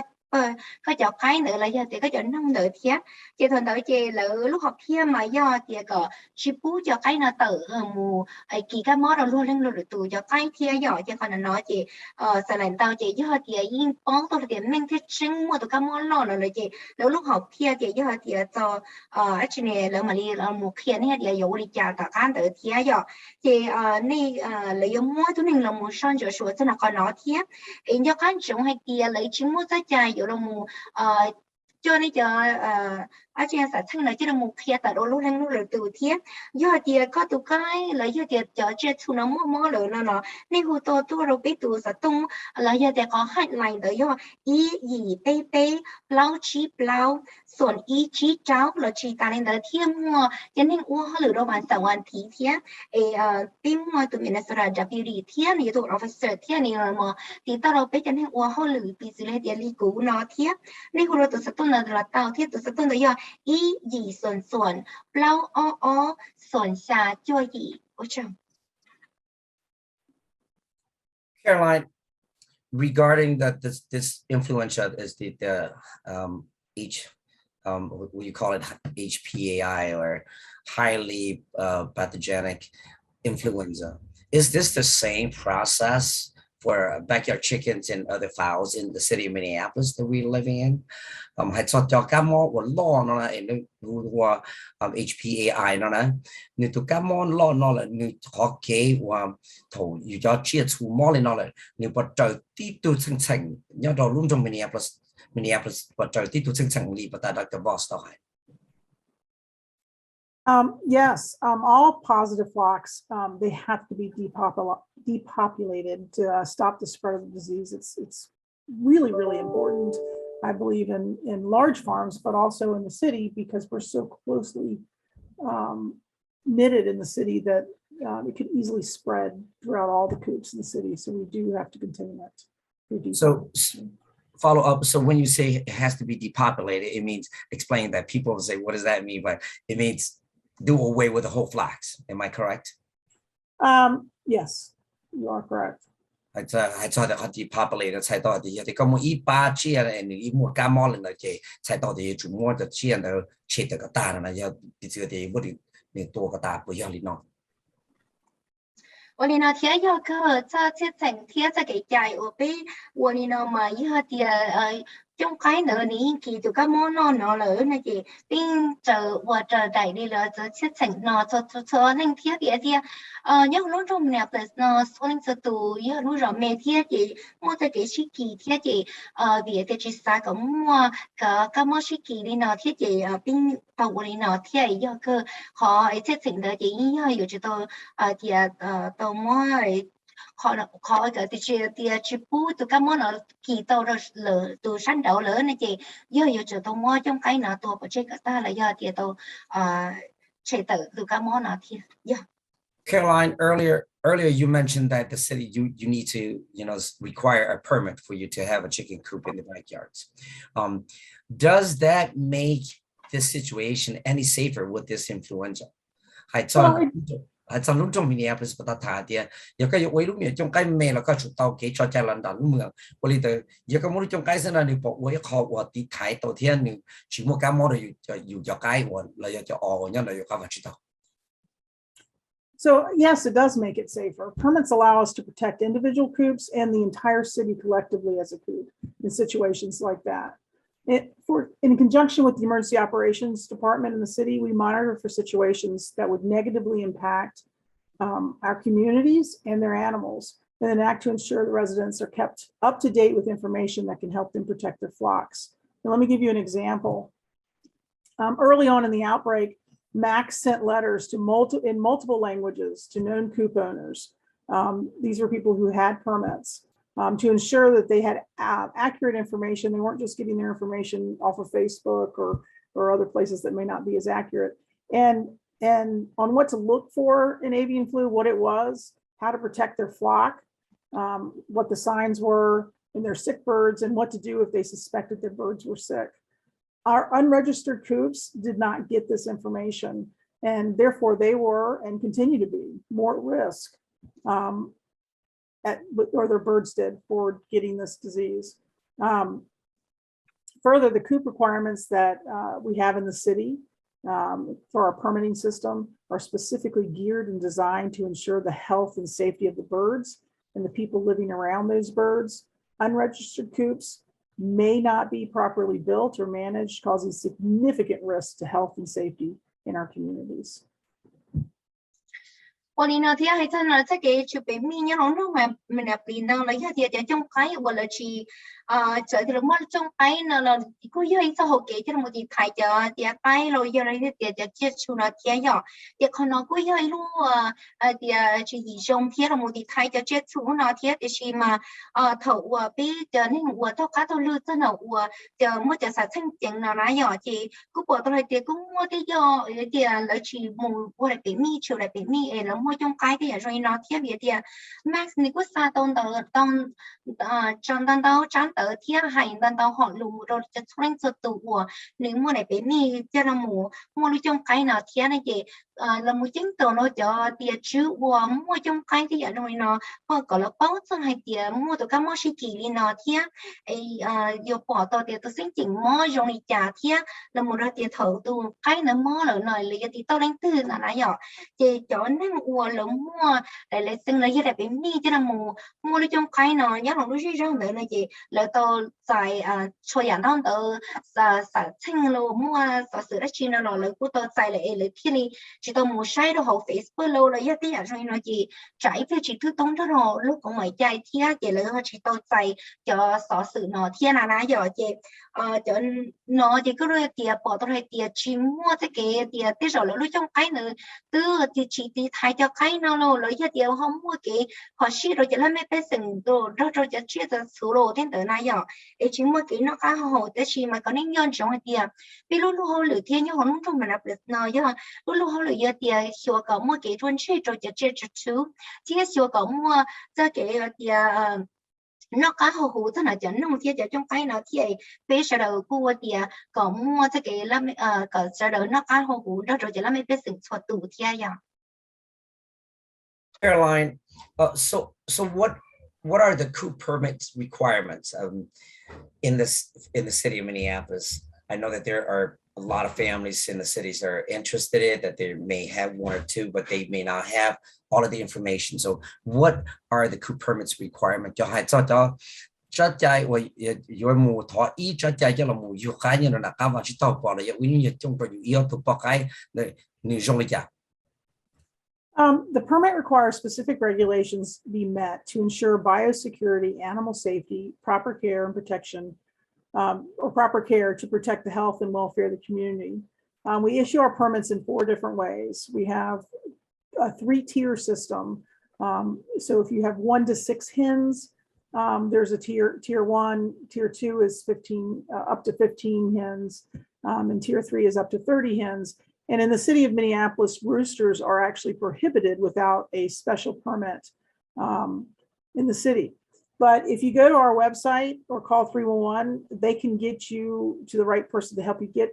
cho cái nữa là giờ thì có cho năm đợi thia chỉ thuần đợi chỉ lỡ lúc học thia mà do thì có chỉ bú cho cái nó tự mù kỳ cái món đó luôn lên luôn tụ cho cái thia giỏi cho còn là nói chị sau này tao chị do thì yên bón tôi thì mình thích trứng mua tụ cái món lo là chị lúc học thia chị do thì cho chị này lỡ mà đi là một khi này thì dụ đi chào cả cái tự thia giỏi thì này lấy mua tụi mình là một son cho số cho nó còn nó thia in cho cái chúng hay kia lấy trứng mua tới chai dụ là một cho nên cho ở trên xã thân là chỉ là một khi tại đó lúc lên lúc từ thiết do thì có tụ cái là do thì cho chơi thu nó mua rồi nó nên hồ tô tôi rồi biết tụ xã tung là do thì có hai này đó do ý gì tê lao chi laoส่วน ý chí cháu là chỉ ta nên là thiên mua cho nên uống hơi lửa đâu bạn sản hoàn thí thiết tim mua tụi mình là sửa WD thiết này tụi officer thiết này mà thì tao đâu biết cho nên uống hơi lửa bị xử lý để lý cứu nó thiết nên hồ tụi xã tung là tao thiết tụi xã tung là do ý gìส่วน laoส่วน xa cho gì ôi trời. Caroline, regarding this influenza is the what you call it, HPAI or highly pathogenic influenza. Is this the same process for backyard chickens and other fowls in the city of Minneapolis that we're living in. Hãy cho cá mò của lo nó là của HPAI nó là nếu tụi cá mò lo nó là nếu họ kế và thầu dù cho chia chủ mò lên nó là nếu bắt đầu tí tu sinh thành nhớ đó luôn trong Minneapolis bắt đầu tí tu sinh thành đi bắt đầu cái boss đó. Yes, all positive flocks, they have to be depopulated to stop the spread of the disease. It's really, really important, I believe, in large farms, but also in the city, because we're so closely knitted in the city that it could easily spread throughout all the coops in the city. So we do have to contain that. So follow up. So when you say it has to be depopulated, it means explain that. People say, what does that mean? But it means do away with the whole flocks. Am I correct? Yes, you are correct. I thought that depopulated. I thought the come eat bad chia and eat more camel and the I thought the to more the chia and the shit the kata and I did the what the talk about but you know. 我哩那天要个在整天在给家我被我哩那嘛以后的trong cái nữa ní kỳ tụi các món nó lỡ này chị bên chờ và chờ đẩy đi là chờ chết chỉnh nó cho nên thiết địa thì nhớ lúc trong nhà plus nó xuống cho tụi nhớ lúc rồi mẹ thiết chị mua cái sĩ kỳ thiết chị địa thì chỉ sai cũng mua các món sĩ kỳ đi nó thiết chị bên tàu đi nó thiết giờ cơ họ chết chỉnh đó chị nhớอยู่cho tôi thì tàu mua khó cái thì chỉ bút tụi các món nó kỳ tàu rồi lỡ từ sáng đầu lỡ này chị giờ giờ tàu mua trong cái nó tàu trên cái ta là giờ thì tàu chạy tới tụi các món nó thì Caroline, earlier you mentioned that the city you need to require a permit for you to have a chicken coop in the backyards. Does that make this situation any safer with this influenza? Trong lúc trong Minneapolis bắt đầu thì giờ cái quay lúc này trong cái mẹ là có chủ tàu kế cho cha lần đầu lúc mưa quay từ giờ cái món trong cái sẽ là điều bộ quay họ và đi thái đầu tiên nếu chỉ một cái món là dùng cho cái và là cho nhau là có phải chủ tàu. So yes, it does make it safer. Permits allow us to protect individual coops and the entire city collectively as a coop in situations like that. In conjunction with the Emergency Operations Department in the city, we monitor for situations that would negatively impact our communities and their animals, and then act to ensure the residents are kept up to date with information that can help them protect their flocks. Now, let me give you an example. Early on in the outbreak, Max sent letters in multiple languages to known coop owners. These were people who had permits. To ensure that they had accurate information. They weren't just getting their information off of Facebook or other places that may not be as accurate. And on what to look for in avian flu, what it was, how to protect their flock, what the signs were in their sick birds, and what to do if they suspected their birds were sick. Our unregistered coops did not get this information, and therefore they were and continue to be more at risk. Or their birds did for getting this disease. Further, the coop requirements that we have in the city for our permitting system are specifically geared and designed to ensure the health and safety of the birds and the people living around those birds. Unregistered coops may not be properly built or managed, causing significant risk to health and safety in our communities. 我哩那天还在那这个就被米呢，然后嘛，mình là bị năng là hiện tại trong cái gọi là chỉ trở thì là mất trong cái là có hơi sao hậu kế cho một thì thay cho thì cái rồi giờ này thì chia chu nó thế nhỏ thì còn nó có hơi luôn thì chỉ dùng thế là một thì thay cho chia chu nó thế thì chỉ mà thầu bị giờ nên một thầu cá thầu lư cho nó giờ mớiจะsản sinh tiền nào lại nhỏ thì cứ bỏ tôi thì cũng mua cái giờ thì là chỉ một lại bị mi chiều lại bị mi là mua trong cái thì rồi nó thế vậy thì Max này có sao tông trong tao trắng tới thiên hành tao họ lù rồi cho lên cho tụ nếu mua này bé mi cho nó mua lúc trong cái nào thiên này chị là một chính tờ nó cho tiền chứ và mua trong cái thì ở rồi nó hoặc có là bao giờ hay tiền mua từ các món xí kỳ đi nó thiệt ấy giờ bỏ tờ tiền tôi xin chỉnh mò dùng đi trả thiệt là một ra tiền thử từ cái nó mò là nói là thì tao đánh từ là nãy giờ thì cho nên mua là mua lại xin là như là bị mi cho nên mua đi trong cái nó nhớ là lúc rằng đấy là gì là tao xài cho dạng đó tao xài xin luôn mua xài sữa chi nó là của tao xài lại là khi này chỉ tao mua sai đồ hậu Facebook lâu là giờ tí rồi nó chỉ trái theo chỉ thứ tông đó rồi lúc cũng mới chạy thiệt chỉ là chỉ tao xài cho xỏ sự nó thiên là nãy giờ chị cho nó chỉ có rồi tiền bỏ tao hay tiền chỉ mua cái tiền tí rồi lúc trong cái nữa từ thì chỉ thì thay cho cái nó rồi giờ tiền không mua cái họ xí rồi chỉ là mấy bé sừng đồ rồi chỉ chia ra số đồ thế tới nãy giờ để chỉ mua cái nó cá hồ tới chỉ mà có nên nhân trong tiền vì lúc họ lựa thiên như họ lúc trong mình làm được nói chứ lúc họ lựa giờ tiền sửa có mua cái thuần chế rồi chỉ chia cho chú chỉ sửa có mua cho cái tiền nó có hồ hủ thế nào chẳng nông thiết cho trong cái nào thì bé sẽ đầu cua thì có mua cho cái làm có sẽ đầu nó có hồ hủ đó rồi chỉ làm mấy bé sinh hoạt tủ thì à. Caroline, so what are the coop permits requirements in the city of Minneapolis? I know that there are a lot of families in the cities that are interested in that they may have one or two, but they may not have all of the information. So what are the coop permits requirement? Cho hai cho chạy và yêu mù thọ ý cho chạy cho là mù yêu cái như là các bạn chỉ tao bỏ là yêu như trong cái yêu tụ bỏ cái để người dùng được. The permit requires specific regulations be met to ensure biosecurity, animal safety, proper care and protection, or proper care to protect the health and welfare of the community. We issue our permits in 4 different ways. We have a 3-tier system. So if you have 1 to 6 hens, there's a tier 1, tier 2 is 15, up to 15 hens, and tier 3 is up to 30 hens. And in the city of Minneapolis, roosters are actually prohibited without a special permit in the city. But if you go to our website or call 311, they can get you to the right person to help you get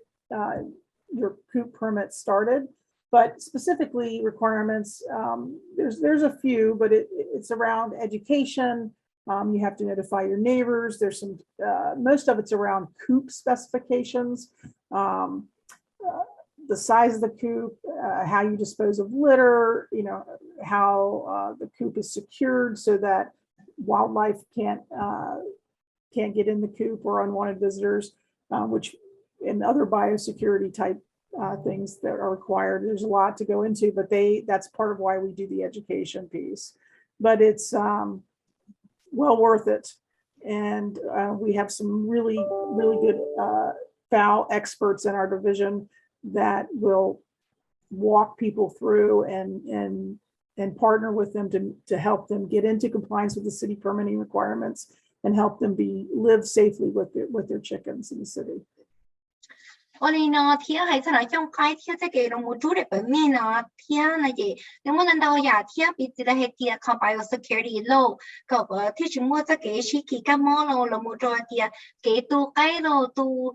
your coop permit started. But specifically requirements, there's a few, but it's around education. You have to notify your neighbors. There's some, most of it's around coop specifications. The size of the coop, how you dispose of litter, you know, how the coop is secured so that wildlife can't get in the coop or unwanted visitors, which and other biosecurity type things that are required. There's a lot to go into, but that's part of why we do the education piece. But it's well worth it. And we have some really good fowl experts in our division that will walk people through and partner with them to help them get into compliance with the city permitting requirements and help them live safely with their chickens in the city. Oli nó thia hay sao nói trong cái thia cái cái đồng một chút để bởi vì nó thia là gì nếu mà lần đầu giả thia bị từ đây thia không biosecurity lâu có thia chúng mua cái sĩ kỳ cam mò lâu là một rồi thia cái tu cái lâu tu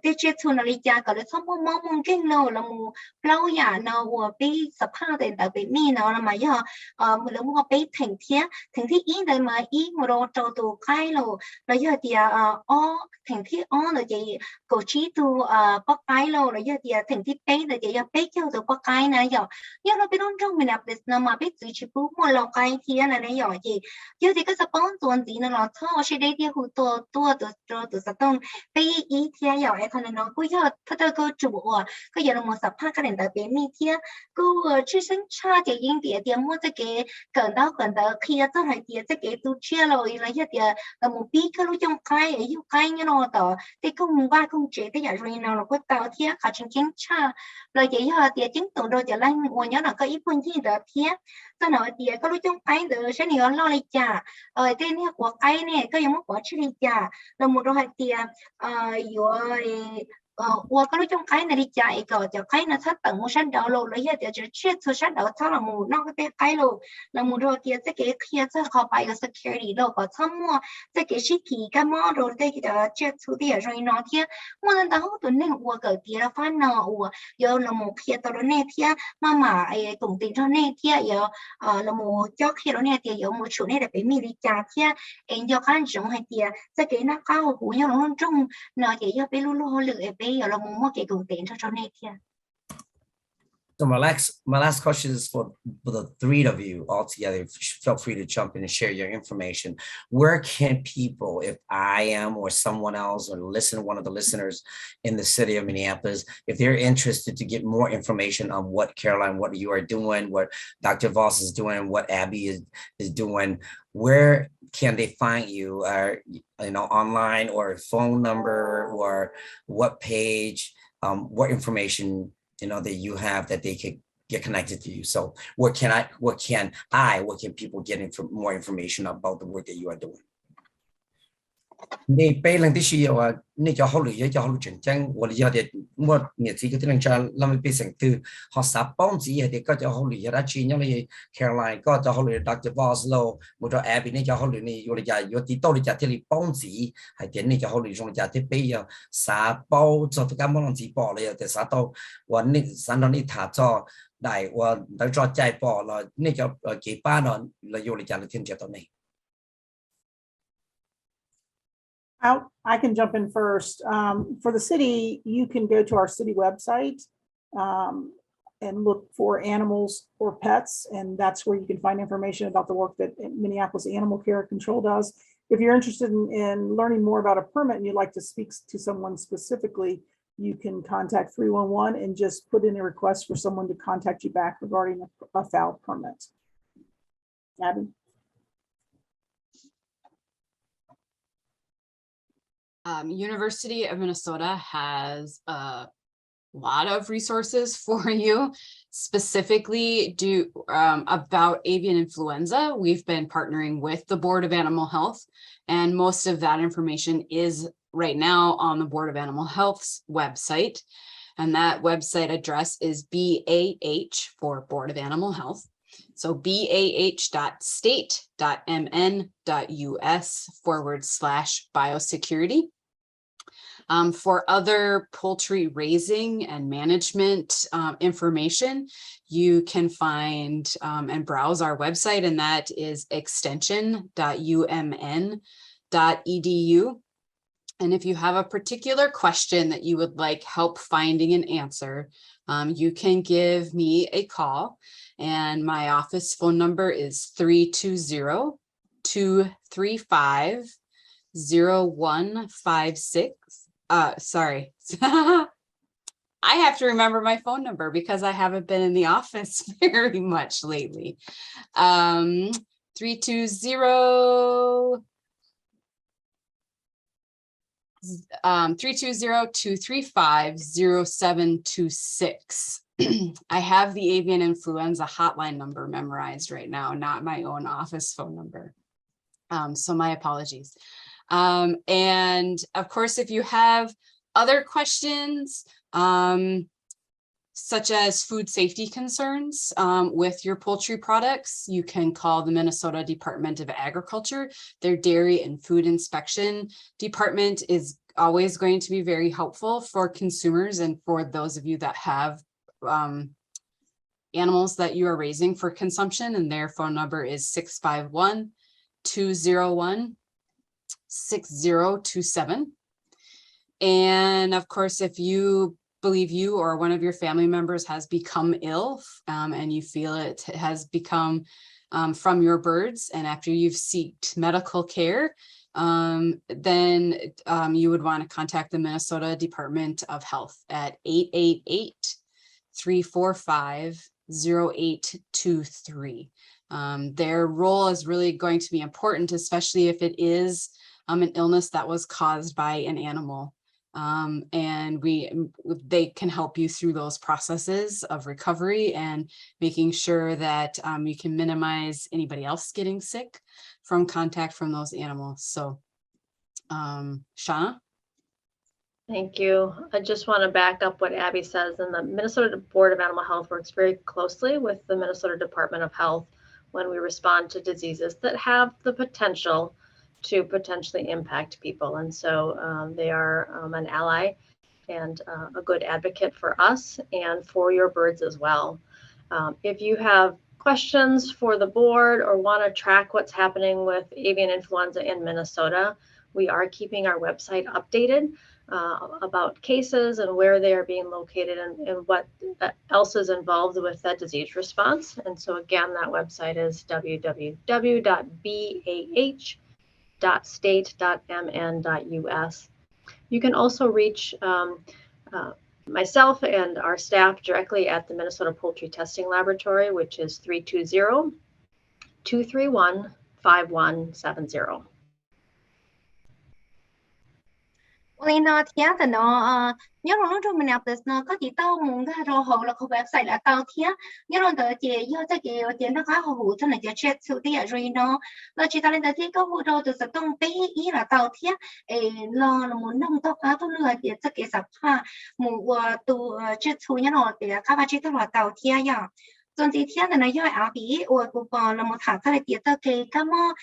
tê chết tu nó đi giả có được xong mong mong kinh lâu là một lâu giả nó vừa bị sập hàng để tại bởi vì nó là mà giờ một lần mua bị thành thia ý đây mà ý một rồi cho tu cái lâu là giờ thia thành thia là gì cổ trí tu bóc cái lâu là giờ thì thành thiết tế là giờ bé cho từ bóc cái này giờ nó biết trong trong Minneapolis nó mà biết chỉ bút một lâu cái thì là này giờ gì giờ thì cái sắp bóng tuần gì nó thao sẽ đây thì hụt từ sắp tông bé ý thì giờ ai còn nó cứ giờ thật cơ chủ cái giờ là một sắp phát cái đèn tại bé mi thì cứ chỉ sinh cha thì những địa mua cái cần đó khi cho hay địa cái tu chia rồi là giờ thì là một bí cái lúc trong cái ấy cái như nó tờ thì không ba không chế cái giờ rồi nó có tàu thiết cả chính chính cha rồi vậy giờ thì chính tụng rồi giờ lên ngồi nhớ là có ít phân gì đó thiết cho nó thì có lúc trong cái được sẽ nhiều lo lại trả tên này của cái này có những món của chi trả là một rồi thì 我个种开那里家一个就开那他等我山道路了也就确实山道他了木那个在开路了木头的这个开这靠白个 security 路个他么这个是体干嘛路这个接触的所以那天我那到后头那我个的了反正我有了木开到了那天妈妈哎总定上那天有了木教开了那天有木处那的被米里家天哎就看中还的这个那高湖有那种那也要被路路了被有了木么给总定上那天。So my last question is for the three of you all together. Feel free to jump in and share your information. Where can people, if I am or someone else or one of the listeners in the city of Minneapolis, if they're interested to get more information on what Caroline, what you are doing, what Dr. Voss is doing, what Abby is doing, where can they find you? Online or phone number or what page, what information that you have that they could get connected to you. So what can people get more information about the work that you are doing? 你背人的需要啊，你就好累，就好紧张。我要的我日子嗰啲人就諗咪變成對學習幫子係啲，嗰就好累一轉，因為 Caroline 嗰就好累 Dr. Voss 咯，冇咗 Abby 你就好累，你要你就要啲多你就啲你幫子係點你就好累，用就啲背啊沙包做啲咁樣子包你又啲沙到我你山到你塔咗，但係我嚟咗再包啦，你就幾班咯，你要你就你聽住到你。I can jump in first. For the city, you can go to our city website and look for animals or pets, and that's where you can find information about the work that Minneapolis Animal Care Control does. If you're interested in learning more about a permit and you'd like to speak to someone specifically, you can contact 311 and just put in a request for someone to contact you back regarding a fowl permit. Abby? University of Minnesota has a lot of resources for you, specifically about avian influenza. We've been partnering with the Board of Animal Health, and most of that information is right now on the Board of Animal Health's website. And that website address is BAH for Board of Animal Health. So bah.state.mn.us/biosecurity. For other poultry raising and management information, you can find and browse our website, and that is extension.umn.edu. And if you have a particular question that you would like help finding an answer, you can give me a call, and my office phone number is 320-235-0156. Sorry. I have to remember my phone number because I haven't been in the office very much lately. 320-235-0726. I have the avian influenza hotline number memorized right now, not my own office phone number. So my apologies. And of course, if you have other questions, such as food safety concerns with your poultry products, you can call the Minnesota Department of Agriculture. Their dairy and food inspection department is always going to be very helpful for consumers and for those of you that have animals that you are raising for consumption, and their phone number is 651-201-6027. And of course, if you believe you or one of your family members has become ill and you feel it has become from your birds, and after you've sought medical care, then you would want to contact the Minnesota Department of Health at 888-345-0823. Their role is really going to be important, especially if it is an illness that was caused by an animal. And they can help you through those processes of recovery and making sure that you can minimize anybody else getting sick from contact from those animals. So, Shauna? Thank you. I just want to back up what Abby says, and the Minnesota Board of Animal Health works very closely with the Minnesota Department of Health when we respond to diseases that have the potential to potentially impact people. And so they are an ally and a good advocate for us and for your birds as well. If you have questions for the board or want to track what's happening with avian influenza in Minnesota, we are keeping our website updated about cases and where they are being located and what else is involved with that disease response. And so again, that website is www.bah.state.mn.us. You can also reach myself and our staff directly at the Minnesota Poultry Testing Laboratory, which is 320-231-5170. Ôi nó thiệt là nó nhớ nó trong Minneapolis nó có chỉ tao muốn cái rồi hậu là không website là tao thiệt nhớ nó tới chị yêu cho chị nó khá hậu cho này chị chat số tiền rồi nó chỉ tao lên tới thì có hậu rồi từ tông bé ý là tao thiệt lo là muốn nâng tao cá tôi lừa chị cho cái sắp ha muốn từ chat số nhớ nó thì các bạn chỉ tao là tao thiệt nhá John thì thiên là do Abby or cũng là một thằng thay tiết tơ cái mà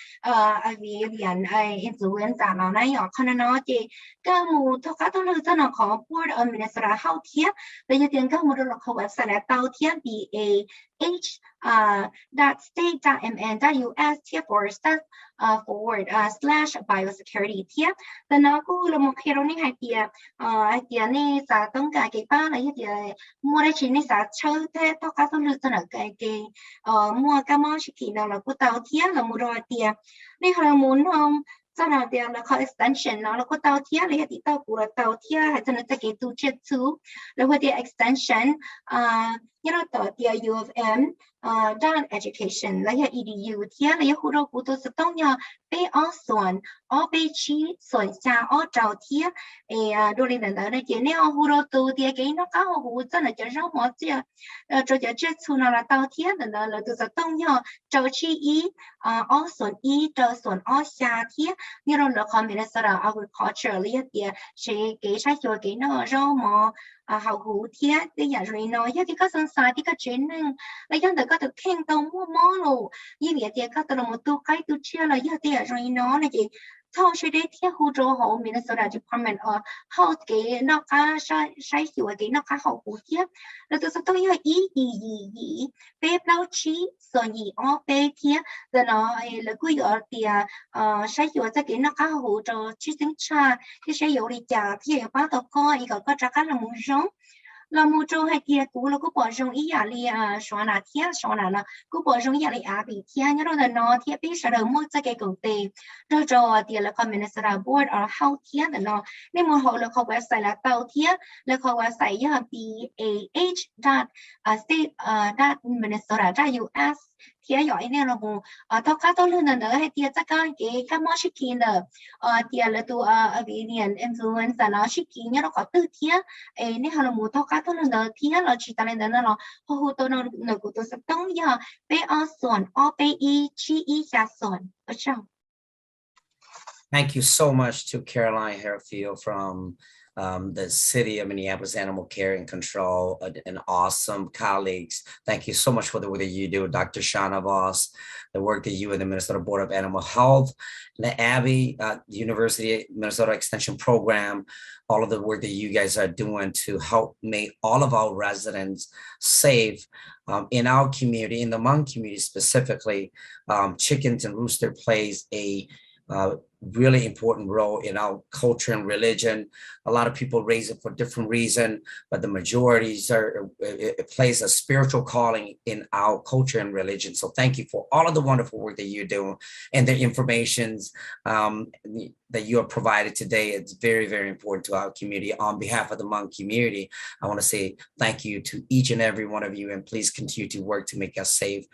Avian Influenza nó này ở con nó thì cái một thằng cái tôi là nó có board of Minnesota Health here bây giờ tiền cái một là có website là tao thiên bah.state.mn.us /biosecurity here thì nó cũng là một cái đó này hay tiền này sẽ tổng cả cái ba là như thế mua đây chỉ này sẽ chơi thế tao cái tôi là cái mua cái món chỉ nào là của tao thiết là mua rồi tiền đây là muốn không sau đó tiền là có extension nó là của tao thiết là thì tao của tao thiết hay cho nó cái tu chết thứ là của tiền extension you know tao tiền U of M dot education là edu thiết là khu đâu của tôi sẽ tông nhờ bé ở soạn ở bé chi soạn xa ở trào thiết đôi lần đó này chỉ nếu khu đâu tu tiền cái nó có khu rất là cho rất mọi chuyện cho chết thứ nào là tao thiết là tôi sẽ tông nhờ trào chi ý ở soạn ý trào soạn ở xa thiết như là có Minnesota agriculture là tiền sẽ cái sai cho cái nó rất mọi hậu hữu thiết thì giờ rồi nói thì có sẵn sàng thì có chuyện nên là dân có được khen tao mua món luôn như vậy thì có từ một tu cái tu chia là giờ thì rồi nó là gì thôi sẽ để thiết hỗ trợ hộ Minnesota Department of Health cái nó có sai hiệu cái nó có hậu hữu thiết là tôi sẽ tôi nhớ ý gì bé báo chí rồi gì ở bé thiết rồi nó là cứ ở thì sai hiệu cho cái nó có hỗ trợ chứ tính cha cái sai hiệu đi trả thì báo tao coi có trả cái là muốn giống là một trong hai kia cũ là có bỏ trong ý giả li xóa nà thiết xóa nà là có bỏ trong ý giả li bị thiết nhớ đâu là nó thiết biết sẽ được mua cho cái công ty rồi thì là con Minnesota Board of Health thiết là nó nên một hộ là có website là tàu thiết là có website là bah.state.minnesota.us thiết giỏi nên là một thao cá tốt hơn nữa hay thiết chắc cái món ship kia nữa thì là tụ Avian Influenza nó ship kia nhớ nó có tư thiết nên là một thao cá tốt hơn nữa thiết là chỉ ta lên đó là hồ tôi nó của tôi sẽ tông giờ bé ở soạn ở bé y chi y ra soạn ở trong. Thank you so much to Caroline Harefield from the City of Minneapolis Animal Care and Control, and awesome colleagues. Thank you so much for the work that you do, Dr. Shauna Voss, the work that you and the Minnesota Board of Animal Health, the Abby, the University Minnesota Extension Program, all of the work that you guys are doing to help make all of our residents safe in our community, in the Hmong community specifically. Chickens and rooster plays a really important role in our culture and religion. A lot of people raise it for different reasons, but the majorities it plays a spiritual calling in our culture and religion. So thank you for all of the wonderful work that you do and the informations that you have provided today. It's very, very important to our community. On behalf of the Hmong community, I want to say thank you to each and every one of you, and please continue to work to make us safe.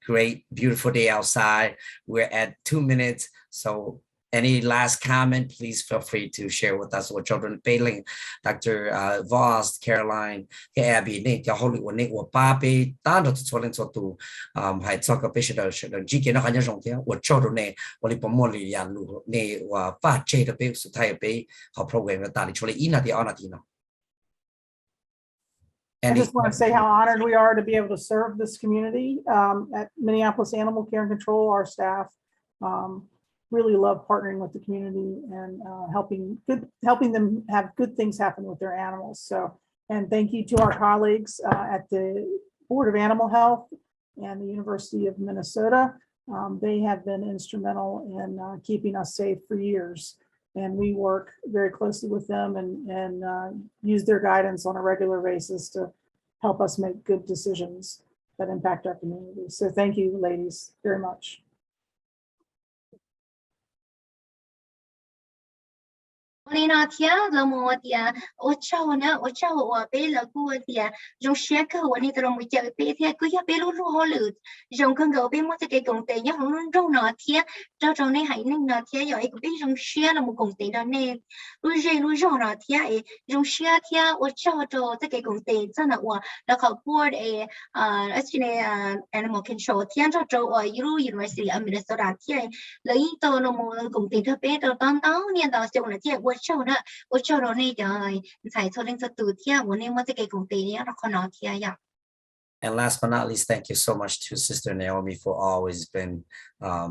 Great, beautiful day outside. We're at 2 minutes. So Any last comment, please feel free to share with us what children failing. Dr. Voss, Caroline, Abby, Nate, Hollywood, Nate, or Bobby, Donald, Swollen, so to talk a bit of Jiki, no Hanya Jontia, or children, or Lipomoli, Yalu, Ne, or Fat Jade, the Big Sutai Bay, her program that actually in at the Onatino. I just want to say how honored we are to be able to serve this community at Minneapolis Animal Care and Control. Our staff really love partnering with the community and helping them have good things happen with their animals. So, and thank you to our colleagues at the Board of Animal Health and the University of Minnesota. They have been instrumental in keeping us safe for years. And we work very closely with them and use their guidance on a regular basis to help us make good decisions that impact our community. So thank you, ladies, very much. Olina tia la mo tia ocha na ocha wa pe la ku tia jong share ka wa ni tro mo tia pe tia ku ya pe lu lu ho lu jong kan go pe mo te ke kong te ya hong rong na tia cho ne hai ning na tia yo e ku pe jong share la mo kong te da ne lu jong na tia e jong share tia ocha to te ke kong te za na wa la ka board e animal control tia cho wa University of Minnesota tia la yi to no mo kong te tha pe to tan tao ni da jong na tia and last but not least, thank you so much to Sister Naomi for always been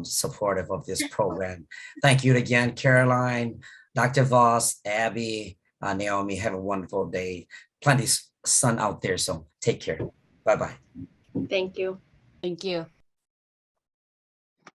supportive of this program. Thank you again, Caroline, Dr. Voss, Abby, Naomi. Have a wonderful day. Plenty of sun out there, so take care. Bye-bye. Thank you. Thank you.